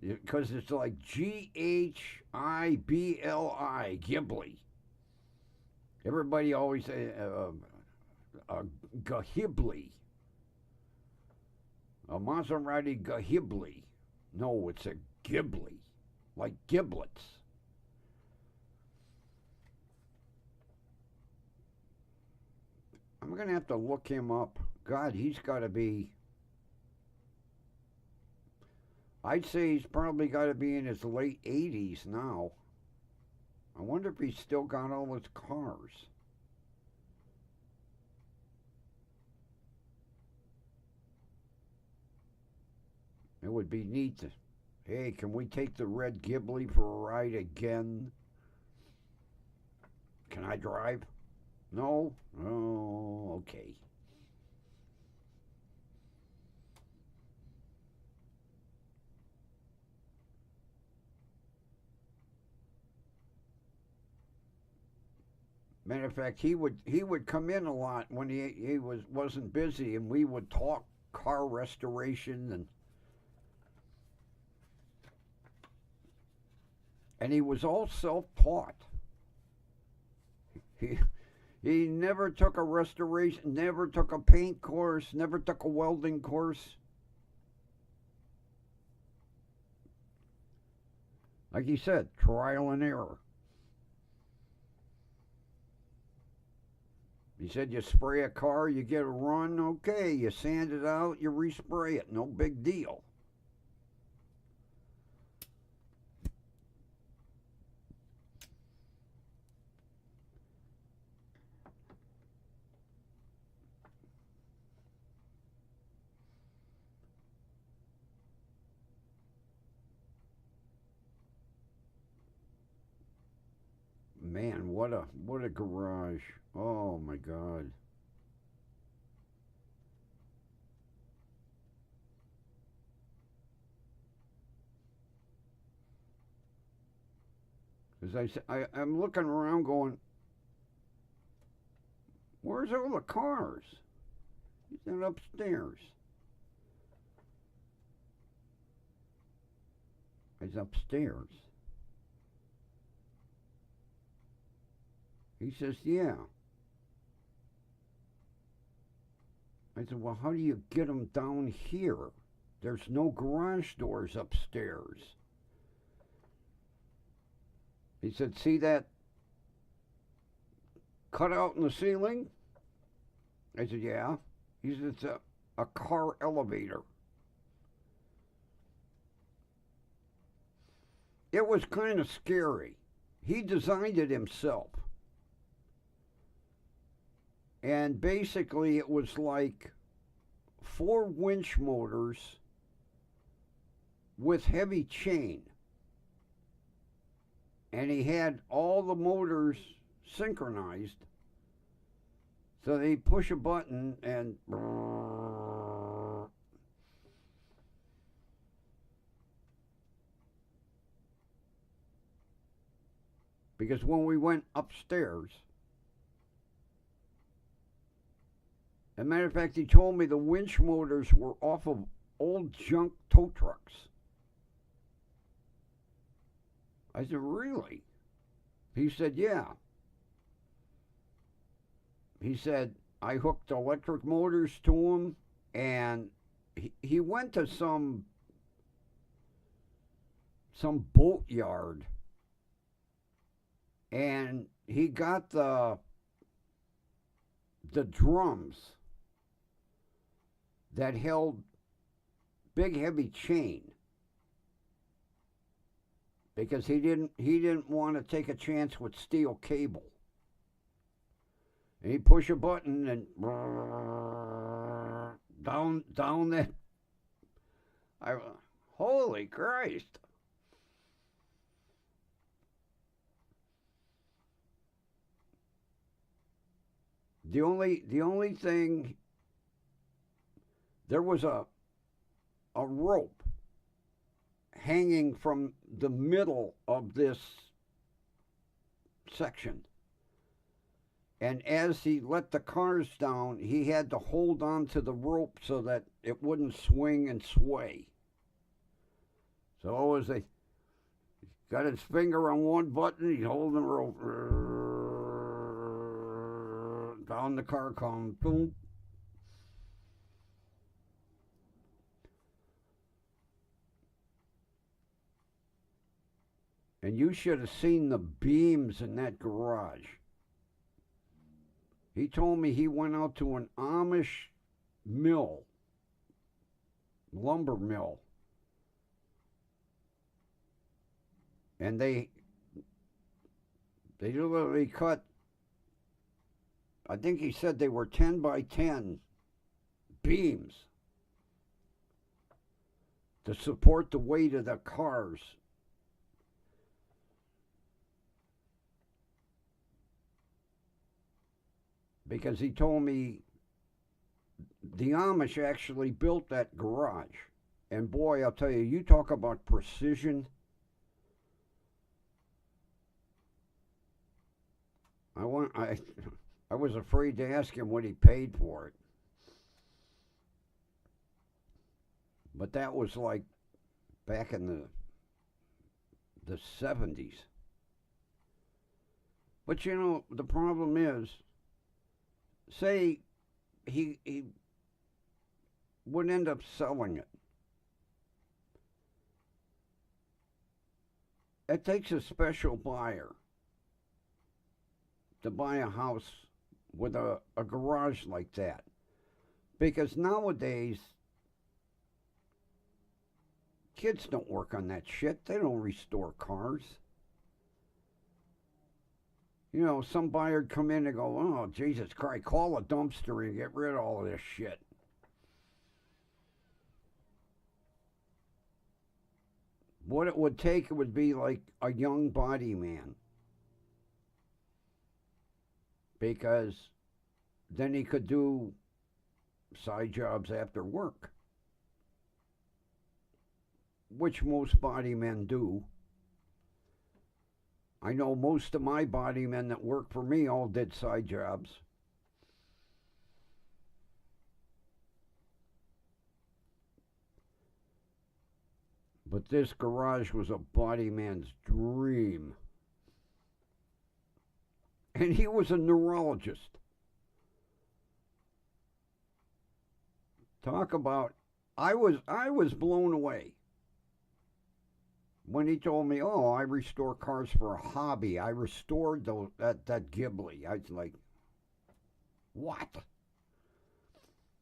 Because it's like Ghibli, Ghibli. Everybody always say Ghibli. A Maserati Ghibli. No, it's a Ghibli. Like giblets. I'm going to have to look him up. God, he's got to be... I'd say he's probably got to be in his late 80s now. I wonder if he's still got all his cars. It would be neat to... Hey, can we take the red Ghibli for a ride again? Can I drive? No? Oh, okay. Matter of fact, he would come in a lot when he wasn't busy, and we would talk car restoration and he was all self-taught. He never took a restoration, never took a paint course, never took a welding course. Like he said, trial and error. He said you spray a car, you get a run, okay, you sand it out, you respray it, no big deal. Man, what a garage. Oh my God. As I said, I'm looking around going, where's all the cars? He's not upstairs. He's upstairs. He says, yeah. I said, well, how do you get them down here? There's no garage doors upstairs. He said, see that cutout in the ceiling? I said, yeah. He said, it's a car elevator. It was kind of scary. He designed it himself. And basically it was like 4 winch motors with heavy chain. and he had all the motors synchronized. So they push a button and because when we went upstairs, as a matter of fact, he told me the winch motors were off of old junk tow trucks. I said, really? He said, yeah. He said, I hooked electric motors to him, and he went to some boat yard, and he got the drums that held big heavy chain, because he didn't want to take a chance with steel cable. And he'd push a button and down that. Holy Christ! The only thing, there was a rope hanging from the middle of this section. And as he let the cars down, he had to hold on to the rope so that it wouldn't swing and sway. So as he got his finger on one button, he's holding the rope. Down the car comes, boom. And you should have seen the beams in that garage. He told me he went out to an Amish mill, lumber mill, and they literally cut, I think he said they were 10 by 10 beams to support the weight of the cars. Because he told me the Amish actually built that garage. And boy, I'll tell you, you talk about precision. I was afraid to ask him what he paid for it. But that was like back in the 70s. But you know, the problem is, say he would end up selling it. It takes a special buyer to buy a house with a garage like that. Because nowadays, kids don't work on that shit. They don't restore cars. You know, some buyer would come in and go, oh, Jesus Christ, call a dumpster and get rid of all of this shit. What it would take, it would be like a young body man. Because then he could do side jobs after work, which most body men do. I know most of my body men that work for me all did side jobs. But this garage was a body man's dream. And he was a neurologist. Talk about, I was blown away when he told me, oh, I restore cars for a hobby. I restored that Ghibli. I was like, what?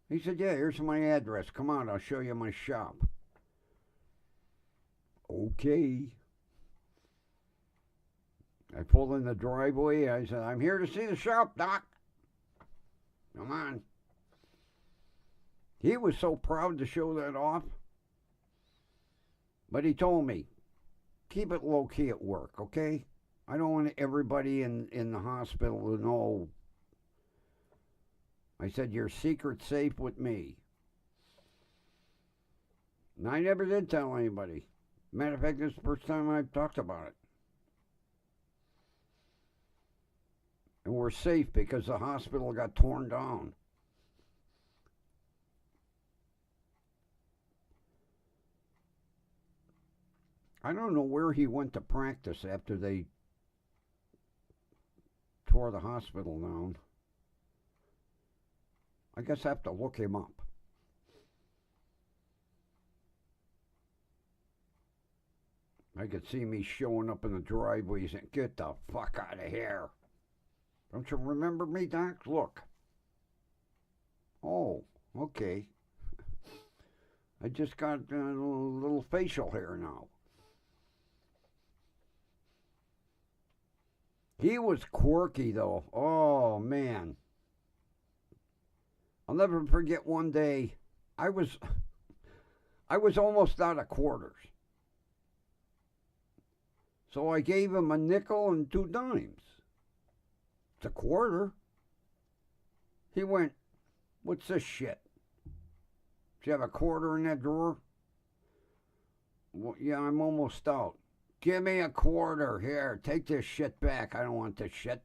He said, yeah, here's my address. Come on, I'll show you my shop. Okay. I pulled in the driveway. I said, I'm here to see the shop, Doc. Come on. He was so proud to show that off. But he told me, keep it low-key at work, okay? I don't want everybody in the hospital to know. I said, your secret's safe with me. And I never did tell anybody. Matter of fact, this is the first time I've talked about it. And we're safe because the hospital got torn down. I don't know where he went to practice after they tore the hospital down. I guess I have to look him up. I could see me showing up in the driveway saying, get the fuck out of here. Don't you remember me, Doc? Look. Oh, okay. I just got a little facial hair now. He was quirky, though. Oh, man. I'll never forget one day. I was almost out of quarters. So I gave him a nickel and 2 dimes. It's a quarter. He went, what's this shit? Do you have a quarter in that drawer? Well, yeah, I'm almost out. Give me a quarter. Here, take this shit back. I don't want this shit.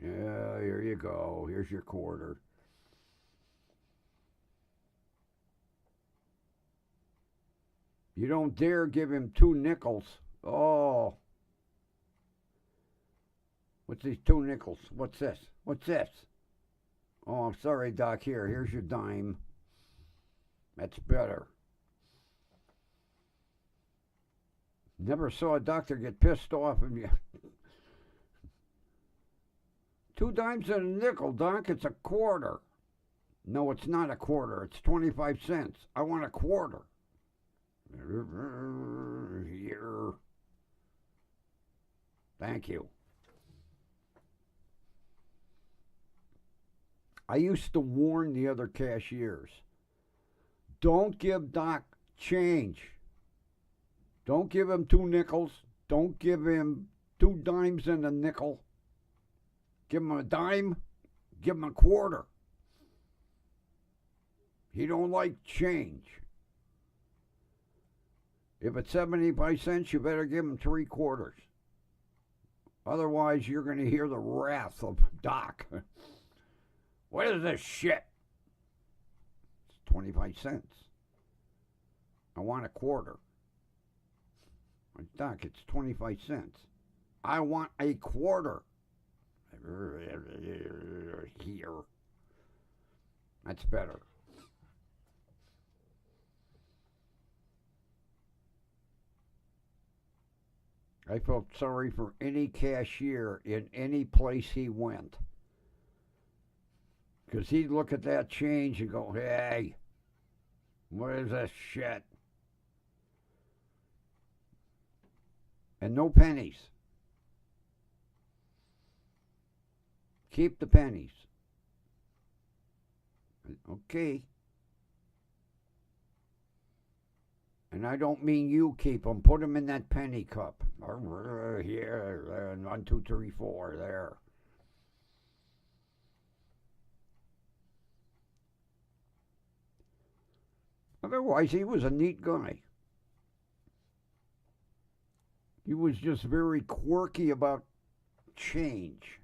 Yeah, here you go. Here's your quarter. You don't dare give him 2 nickels. Oh. What's these 2 nickels? What's this? What's this? Oh, I'm sorry, Doc. Here's your dime. That's better. Never saw a doctor get pissed off of you. 2 dimes and a nickel, Doc. It's a quarter. No, it's not a quarter. It's 25 cents. I want a quarter. Here. Thank you. I used to warn the other cashiers. Don't give Doc change. Don't give him 2 nickels. Don't give him 2 dimes and a nickel. Give him a dime. Give him a quarter. He don't like change. If it's 75 cents, you better give him 3 quarters. Otherwise, you're going to hear the wrath of Doc. What is this shit? It's 25 cents. I want a quarter. Doc, it's 25 cents. I want a quarter. Here. That's better. I felt sorry for any cashier in any place he went. Because he'd look at that change and go, hey, what is this shit? And no pennies. Keep the pennies. Okay. And I don't mean you keep them. Put them in that penny cup. Here, 1, 2, 3, 4, there. Otherwise, he was a neat guy. He was just very quirky about change.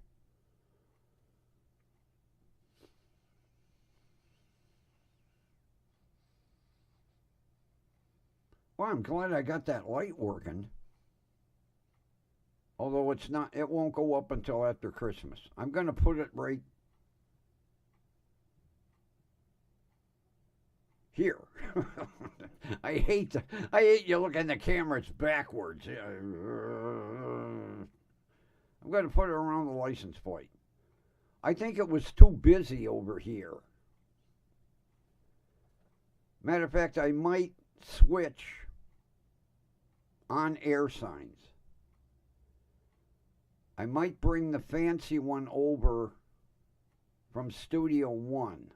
Well, I'm glad I got that light working. Although it won't go up until after Christmas. I'm going to put it right here. I hate you look in the camera, it's backwards. I'm going to put it around the license plate. I think it was too busy over here. Matter of fact, I might switch on air signs. I might bring the fancy one over from Studio One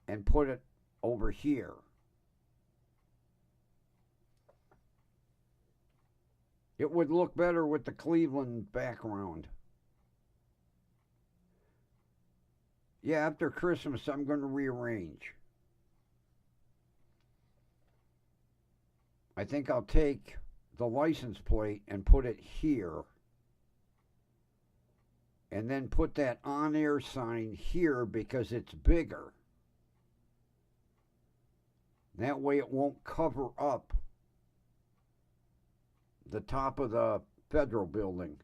and put it over here. It would look better with the Cleveland background. Yeah, after Christmas, I'm going to rearrange. I think I'll take the license plate and put it here, and then put that on-air sign here because it's bigger. That way it won't cover up the top of the federal building.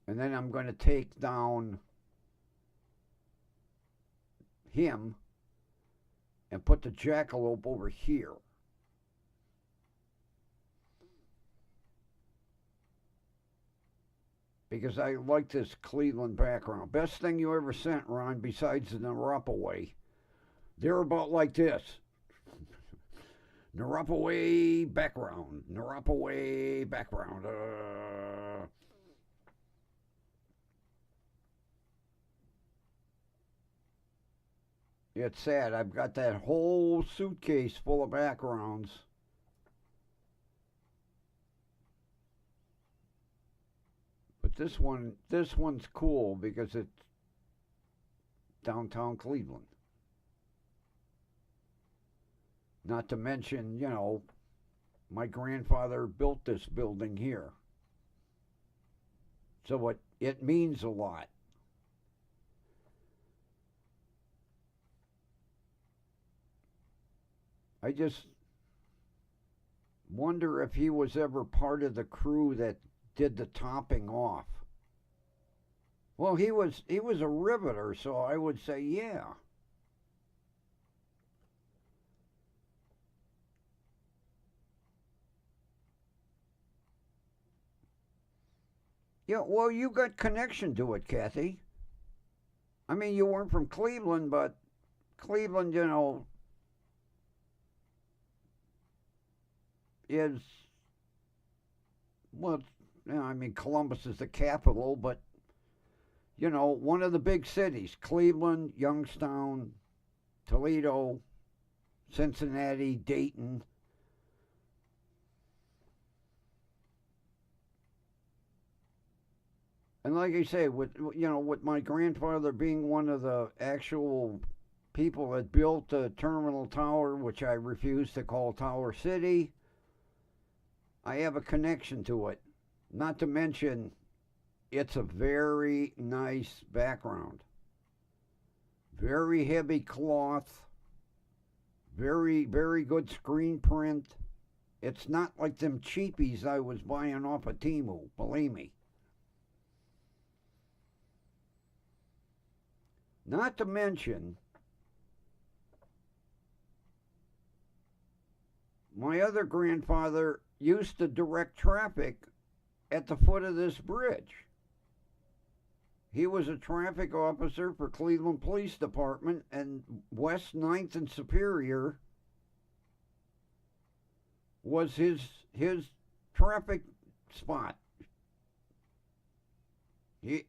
And then I'm going to take down him and put the jackalope over here. Because I like this Cleveland background. Best thing you ever sent, Ron, besides the Naropaway. They're about like this. Naropaway background. Naropaway background. It's sad. I've got that whole suitcase full of backgrounds. But this one's cool because it's downtown Cleveland. Not to mention, my grandfather built this building here. So it means a lot. I just wonder if he was ever part of the crew that did the topping off. Well, he was a riveter, so I would say yeah. Yeah, well, you got connection to it, Kathy. I mean, you weren't from Cleveland, but Cleveland, is, well, I mean, Columbus is the capital, but, one of the big cities. Cleveland, Youngstown, Toledo, Cincinnati, Dayton. And like I say, with my grandfather being one of the actual people that built the Terminal Tower, which I refuse to call Tower City, I have a connection to it. Not to mention, it's a very nice background. Very heavy cloth. Very, very good screen print. It's not like them cheapies I was buying off of Temu, believe me. Not to mention, my other grandfather used to direct traffic at the foot of this bridge. He was a traffic officer for Cleveland Police Department, and West 9th and Superior was his traffic spot.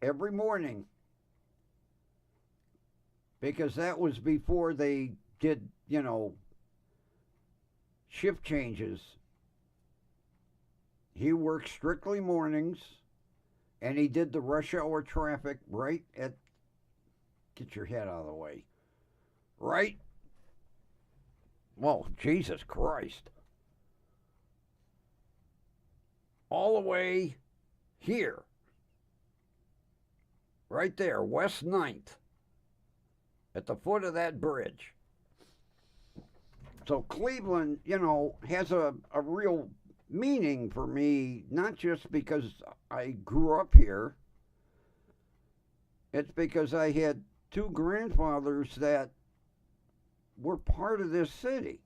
Every morning, because that was before they did, shift changes. He worked strictly mornings, and he did the rush hour traffic right at, get your head out of the way, right? Well, Jesus Christ. All the way here. Right there, West 9th. At the foot of that bridge. So Cleveland, has a real meaning for me, not just because I grew up here. It's because I had two grandfathers that were part of this city.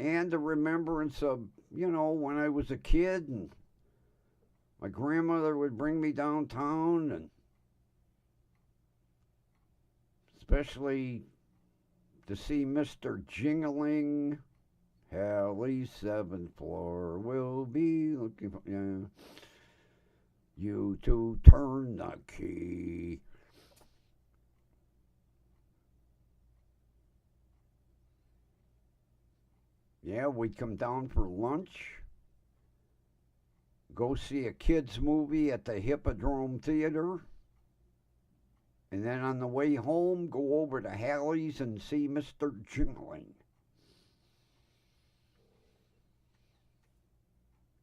And the remembrance of, when I was a kid and my grandmother would bring me downtown, and especially to see Mr. Jingling. Halley's 7th floor will be looking for you to turn the key. Yeah, we'd come down for lunch, go see a kids' movie at the Hippodrome Theater, and then on the way home, go over to Hallie's and see Mr. Jingling.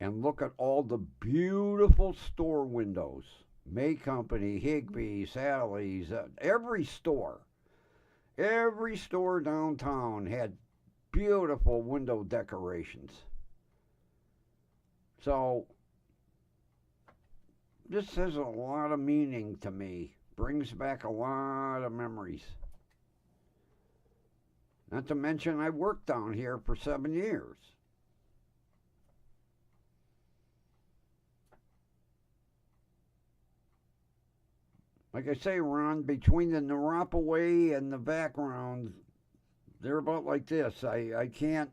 And look at all the beautiful store windows. May Company, Higbee's, Hallie's, every store downtown had beautiful window decorations. So, this has a lot of meaning to me. Brings back a lot of memories. Not to mention, I worked down here for 7 years. Like I say, Ron, between the Naropa and the background, they're about like this. I can't.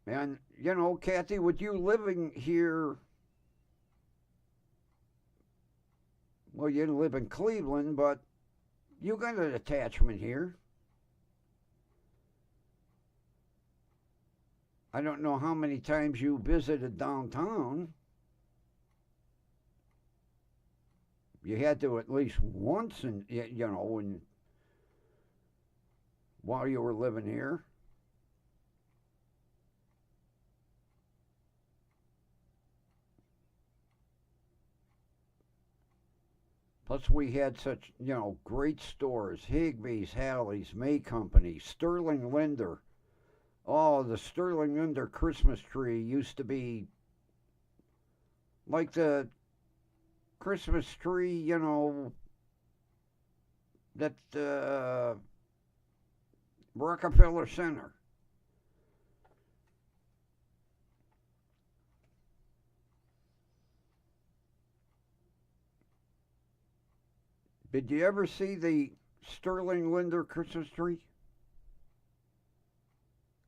And, you know, Kathy, with you living here, well, you didn't live in Cleveland, but you got an attachment here. I don't know how many times you visited downtown. You had to at least once, while you were living here. Plus, we had such, great stores. Higbee's, Hallie's, May Company, Sterling Linder. Oh, the Sterling Linder Christmas tree used to be like the Christmas tree, that Rockefeller Center. Did you ever see the Sterling Linder Christmas tree?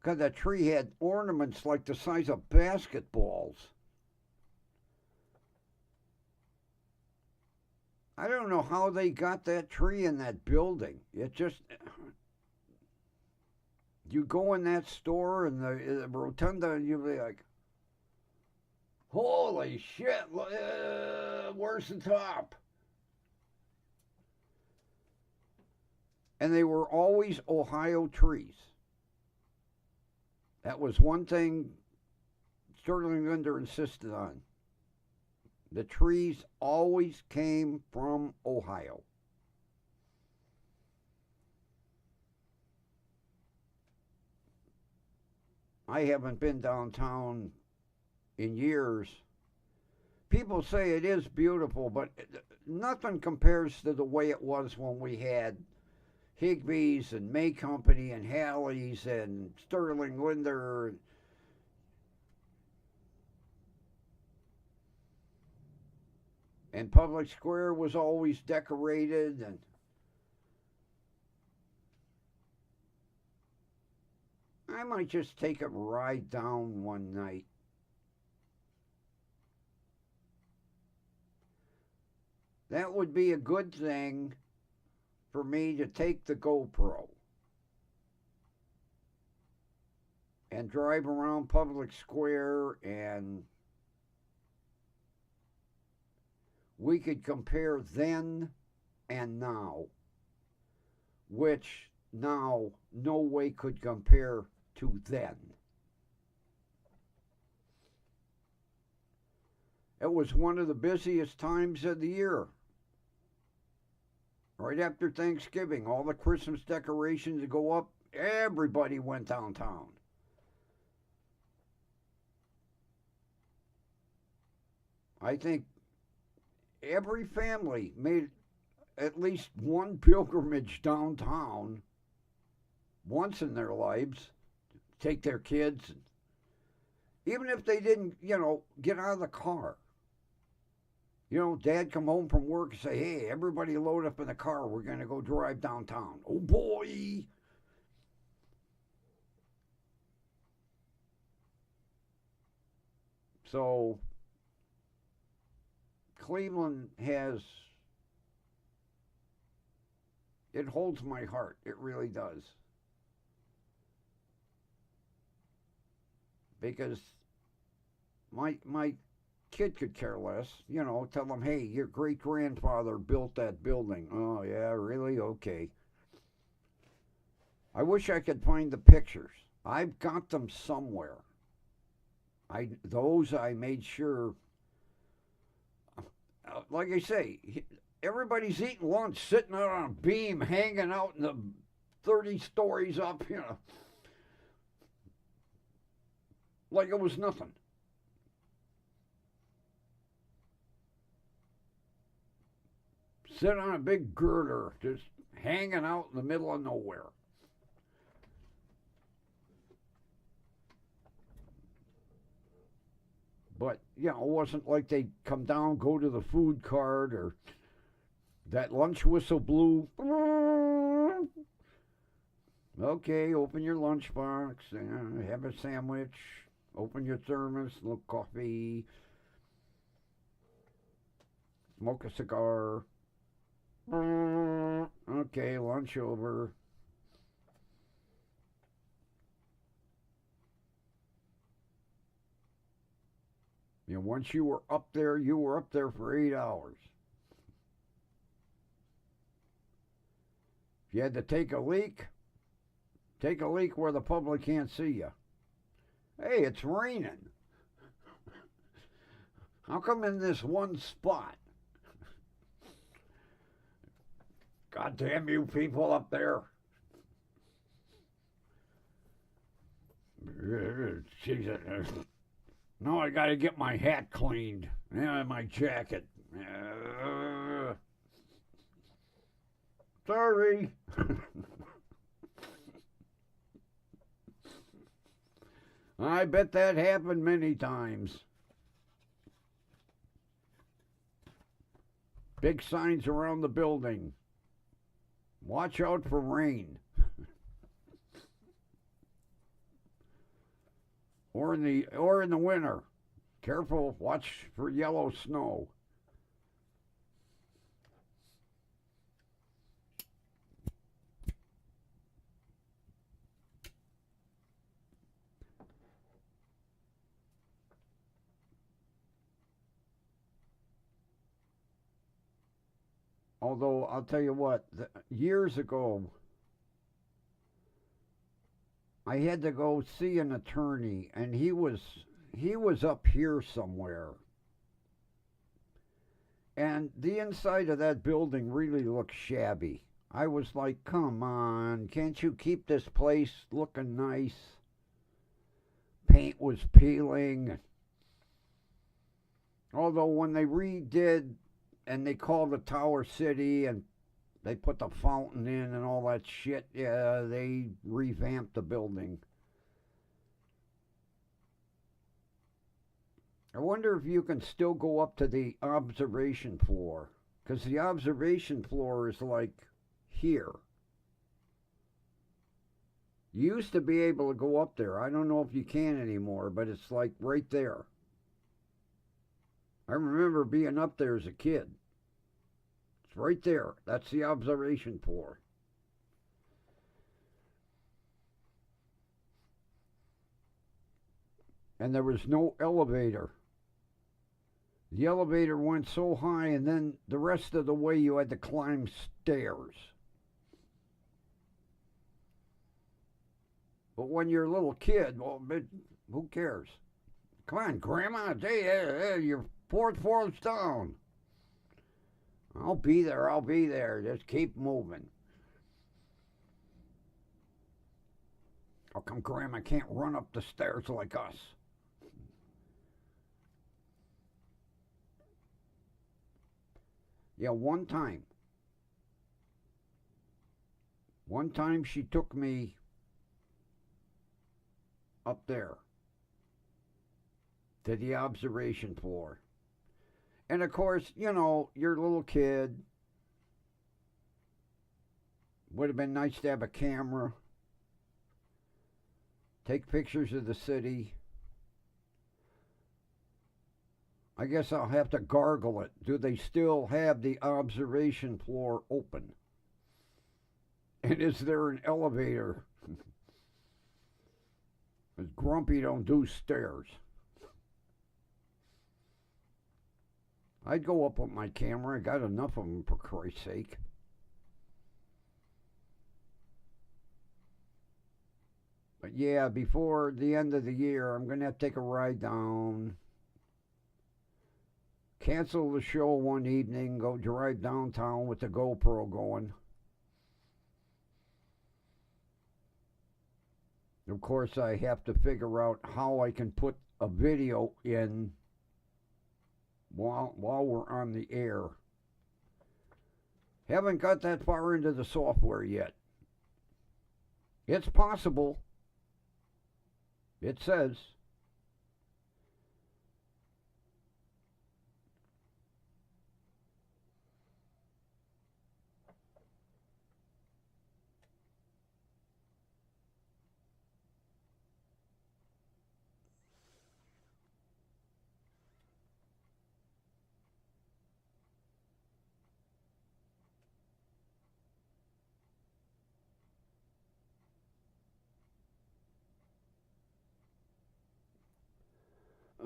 God, that tree had ornaments like the size of basketballs. I don't know how they got that tree in that building. It just. You go in that store in the rotunda and you'll be like, holy shit, where's the top? And they were always Ohio trees. That was one thing Sterling Linder insisted on. The trees always came from Ohio. I haven't been downtown in years. People say it is beautiful, but nothing compares to the way it was when we had Higbee's and May Company and Hallie's and Sterling Linder. And Public Square was always decorated. And I might just take a ride down one night. That would be a good thing for me to take the GoPro and drive around Public Square, and we could compare then and now, which now no way could compare to then. It was one of the busiest times of the year. Right after Thanksgiving, all the Christmas decorations go up. Everybody went downtown. I think every family made at least one pilgrimage downtown once in their lives. Take their kids, even if they didn't, get out of the car. Dad come home from work and say, hey, everybody load up in the car. We're going to go drive downtown. Oh, boy. So, Cleveland has it holds my heart. It really does. Because my kid could care less. Tell them, hey, your great grandfather built that building. Oh yeah, really? Okay. I wish I could find the pictures. I've got them somewhere. I made sure. Like I say, everybody's eating lunch, sitting out on a beam, hanging out in the 30 stories up. Like it was nothing. Sit on a big girder, just hanging out in the middle of nowhere. But, it wasn't like they'd come down, go to the food cart, or that lunch whistle blew. Okay, open your lunchbox, have a sandwich, open your thermos, a little coffee, smoke a cigar. Okay, lunch over. Once you were up there for 8 hours. If you had to take a leak where the public can't see you. Hey, it's raining. How come in this one spot? God damn you people up there. Jesus. Now I gotta get my hat cleaned. Yeah, my jacket. Sorry. I bet that happened many times. Big signs around the building. Watch out for rain. Or in the winter. Careful, watch for yellow snow. Although I'll tell you what, years ago I had to go see an attorney, and he was up here somewhere. And the inside of that building really looked shabby. I was like, come on, can't you keep this place looking nice? Paint was peeling. Although when they redid and they called the Tower City and they put the fountain in and all that shit, yeah, they revamped the building. I wonder if you can still go up to the observation floor. Because the observation floor is like here. You used to be able to go up there. I don't know if you can anymore, but it's like right there. I remember being up there as a kid. It's right there. That's the observation floor. And there was no elevator. The elevator went so high, and then the rest of the way you had to climb stairs. But when you're a little kid, well, who cares? Come on, Grandma, hey, your fourth floor's down. I'll be there. Just keep moving. How come Grandma can't run up the stairs like us? Yeah, one time she took me up there to the observation floor. And of course, you're a little kid. Would have been nice to have a camera. Take pictures of the city. I guess I'll have to gargle it. Do they still have the observation floor open? And is there an elevator? Because Grumpy don't do stairs. I'd go up with my camera. I got enough of them, for Christ's sake. But yeah, before the end of the year, I'm going to have to take a ride down, cancel the show one evening, go drive downtown with the GoPro going. Of course, I have to figure out how I can put a video in while we're on the air. Haven't got that far into the software yet. It's possible. It says.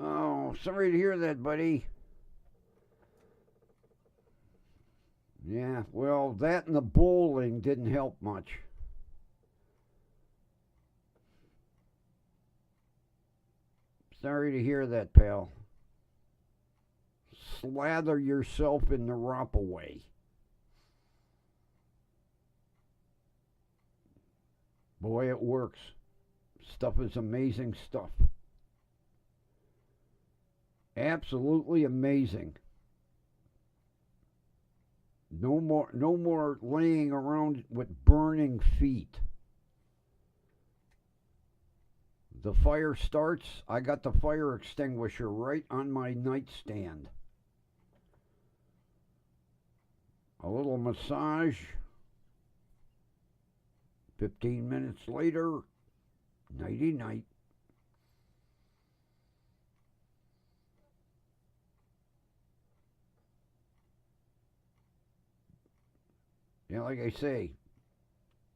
Oh, sorry to hear that, buddy. Yeah, well, that and the bowling didn't help much. Sorry to hear that, pal. Slather yourself in the Roppaway. Boy, it works. Stuff is amazing stuff. Absolutely amazing. No more laying around with burning feet. The fire starts, I got the fire extinguisher right on my nightstand. A little massage. 15 minutes later, nighty night. Yeah, like I say,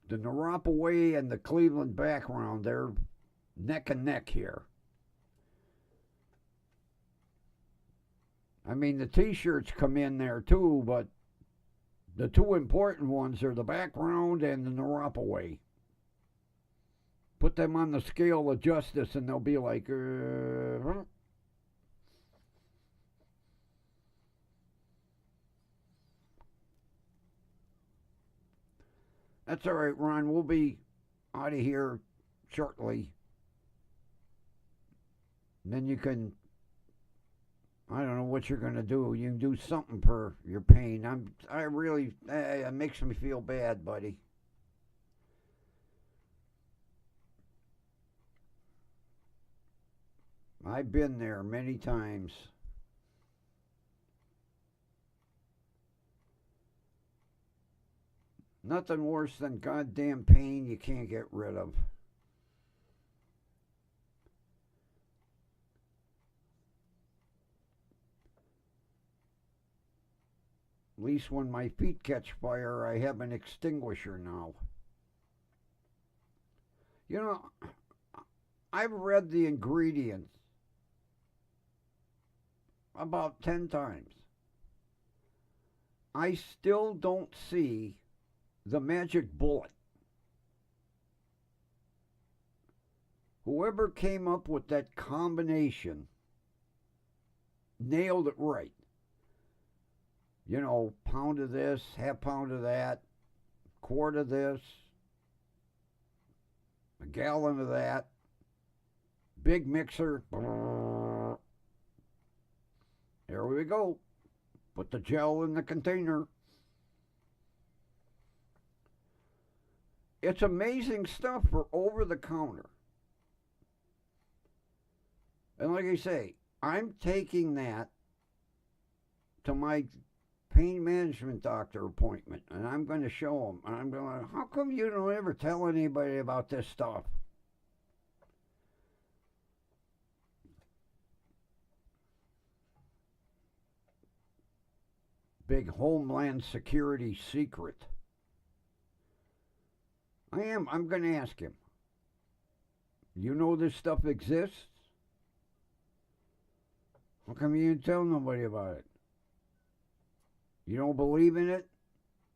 the Naropa and the Cleveland background, they're neck and neck here. I mean, the t-shirts come in there too, but the two important ones are the background and the Naropa. Put them on the scale of justice and they'll be like, That's all right, Ron. We'll be out of here shortly. And then you can, I don't know what you're going to do. You can do something for your pain. It makes me feel bad, buddy. I've been there many times. Nothing worse than goddamn pain you can't get rid of. At least when my feet catch fire, I have an extinguisher now. You know, I've read the ingredients about 10 times. I still don't see the magic bullet. Whoever came up with that combination nailed it right. You know, pound of this, half pound of that, quart of this, a gallon of that, big mixer. There we go. Put the gel in the container. It's amazing stuff for over the counter. And like I say, I'm taking that to my pain management doctor appointment, and I'm going to show him. And I'm going, how come you don't ever tell anybody about this stuff? Big Homeland Security secret. I am. I'm going to ask him. You know this stuff exists? How come you didn't tell nobody about it? You don't believe in it?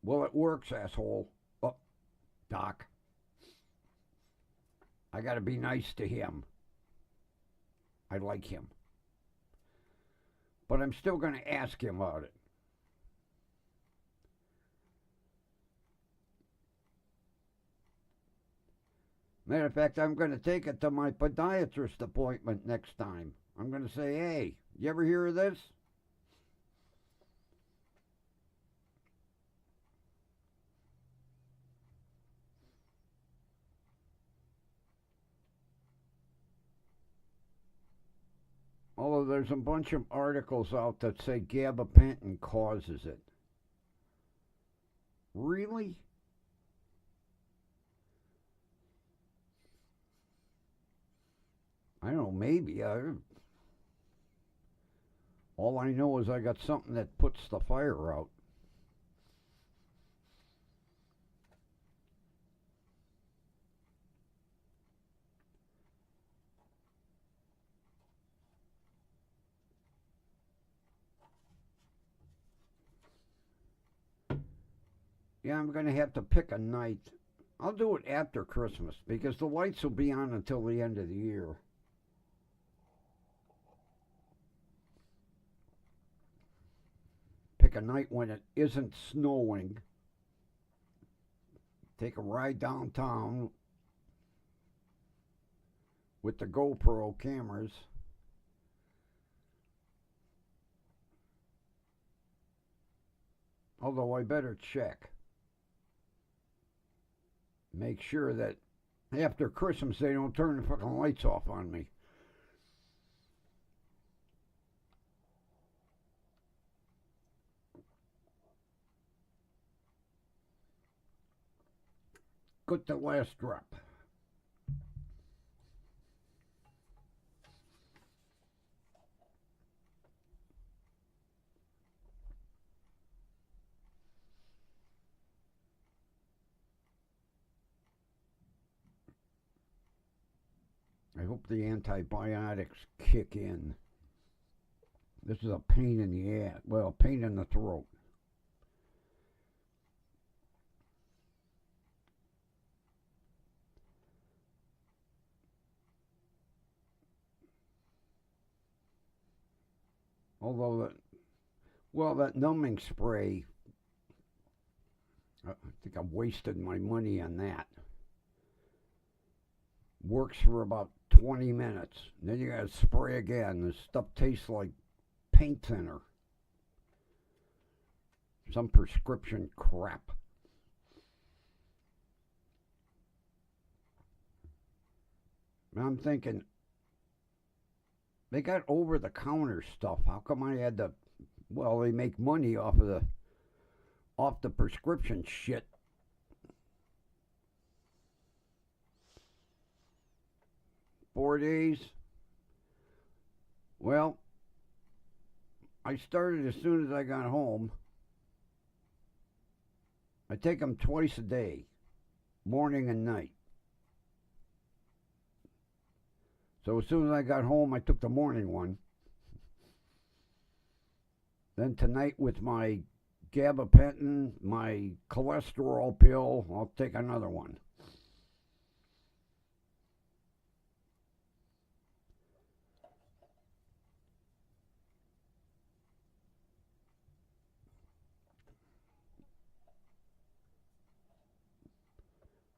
Well, it works, asshole. Oh, Doc. I got to be nice to him. I like him. But I'm still going to ask him about it. Matter of fact, I'm going to take it to my podiatrist appointment next time. I'm going to say, hey, you ever hear of this? Although there's a bunch of articles out that say gabapentin causes it. Really? I don't know, maybe. All I know is I got something that puts the fire out. Yeah, I'm going to have to pick a night. I'll do it after Christmas because the lights will be on until the end of the year. Pick a night when it isn't snowing. Take a ride downtown with the GoPro cameras. Although I better check. Make sure that after Christmas they don't turn the fucking lights off on me. Got the last drop. I hope the antibiotics kick in. This is a pain in the ass. Well, pain in the throat. Although, that numbing spray, I think I've wasted my money on that. Works for about 20 minutes. Then you gotta spray again. This stuff tastes like paint thinner. Some prescription crap. I'm thinking, they got over-the-counter stuff. How come I had to? Well, they make money off the prescription shit. Four days. Well, I started as soon as I got home. I take them twice a day, morning and night. So as soon as I got home, I took the morning one. Then tonight with my gabapentin, my cholesterol pill, I'll take another one.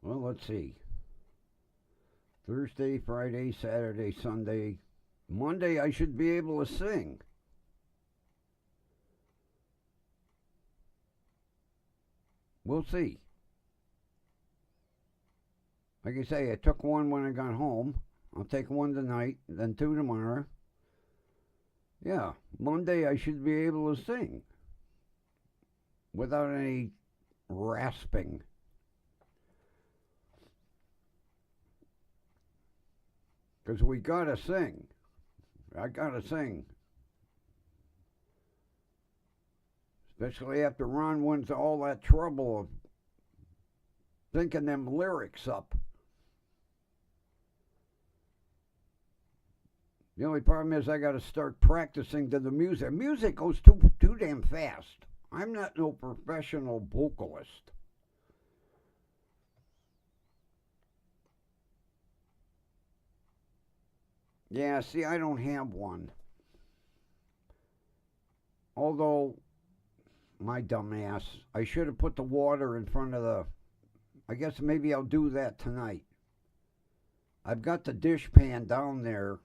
Well, let's see. Thursday, Friday, Saturday, Sunday. Monday, I should be able to sing. We'll see. Like I say, I took one when I got home. I'll take one tonight, then two tomorrow. Yeah, Monday I should be able to sing without any rasping. Because we gotta sing. I gotta sing. Especially after Ron went to all that trouble of thinking them lyrics up. The only problem is I got to start practicing to the music. Music goes too damn fast. I'm not no professional vocalist. Yeah, see, I don't have one. Although, my dumbass, I should have put the water in front of the... I guess maybe I'll do that tonight. I've got the dish pan down there.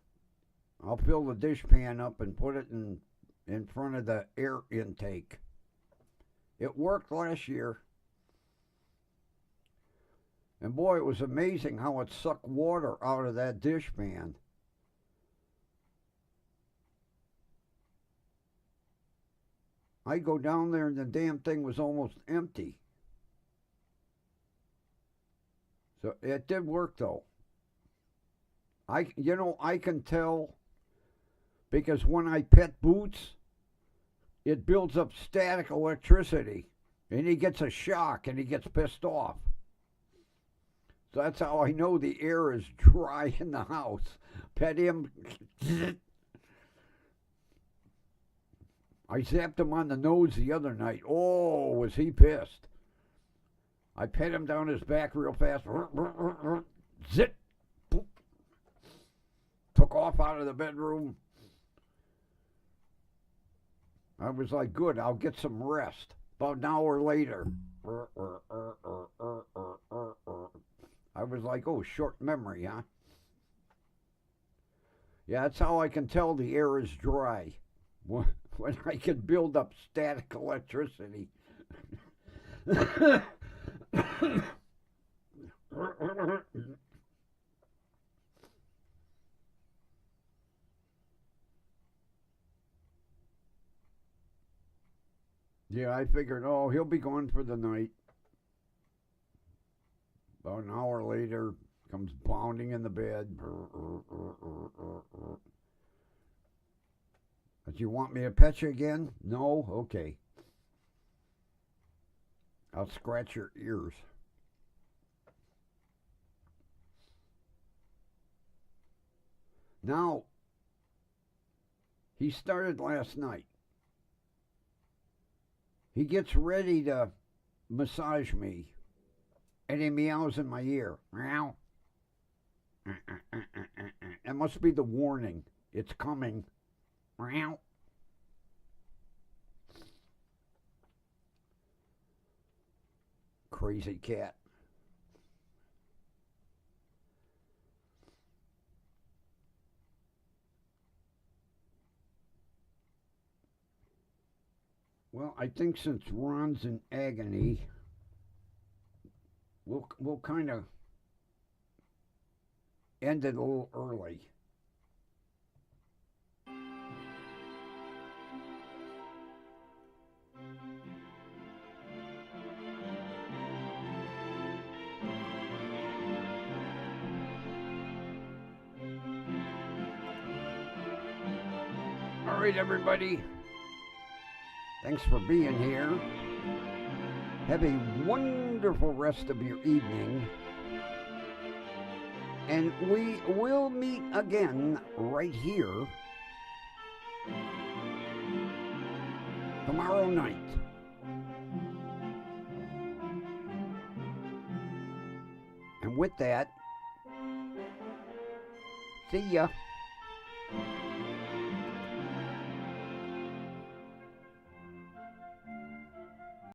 I'll fill the dish pan up and put it in front of the air intake. It worked last year. And boy, it was amazing how it sucked water out of that dish pan. I go down there and the damn thing was almost empty. So it did work though. I can tell because when I pet Boots, it builds up static electricity and he gets a shock and he gets pissed off. So that's how I know the air is dry in the house. Pet him. I zapped him on the nose the other night. Oh, was he pissed. I pet him down his back real fast. Zip. Boop. Took off out of the bedroom. I was like, good, I'll get some rest. About an hour later. I was like, oh, short memory, huh? Yeah, that's how I can tell the air is dry. When I can build up static electricity. Yeah, I figured, oh, he'll be gone for the night. About an hour later, comes bounding in the bed. Do you want me to pet you again? No? Okay. I'll scratch your ears. Now, he started last night. He gets ready to massage me, and he meows in my ear. Meow. That must be the warning. It's coming. Meow. Crazy cat. Well, I think since Ron's in agony, we'll kind of end it a little early. All right, everybody. Thanks for being here. Have a wonderful rest of your evening. And we will meet again right here tomorrow night. And with that, see ya.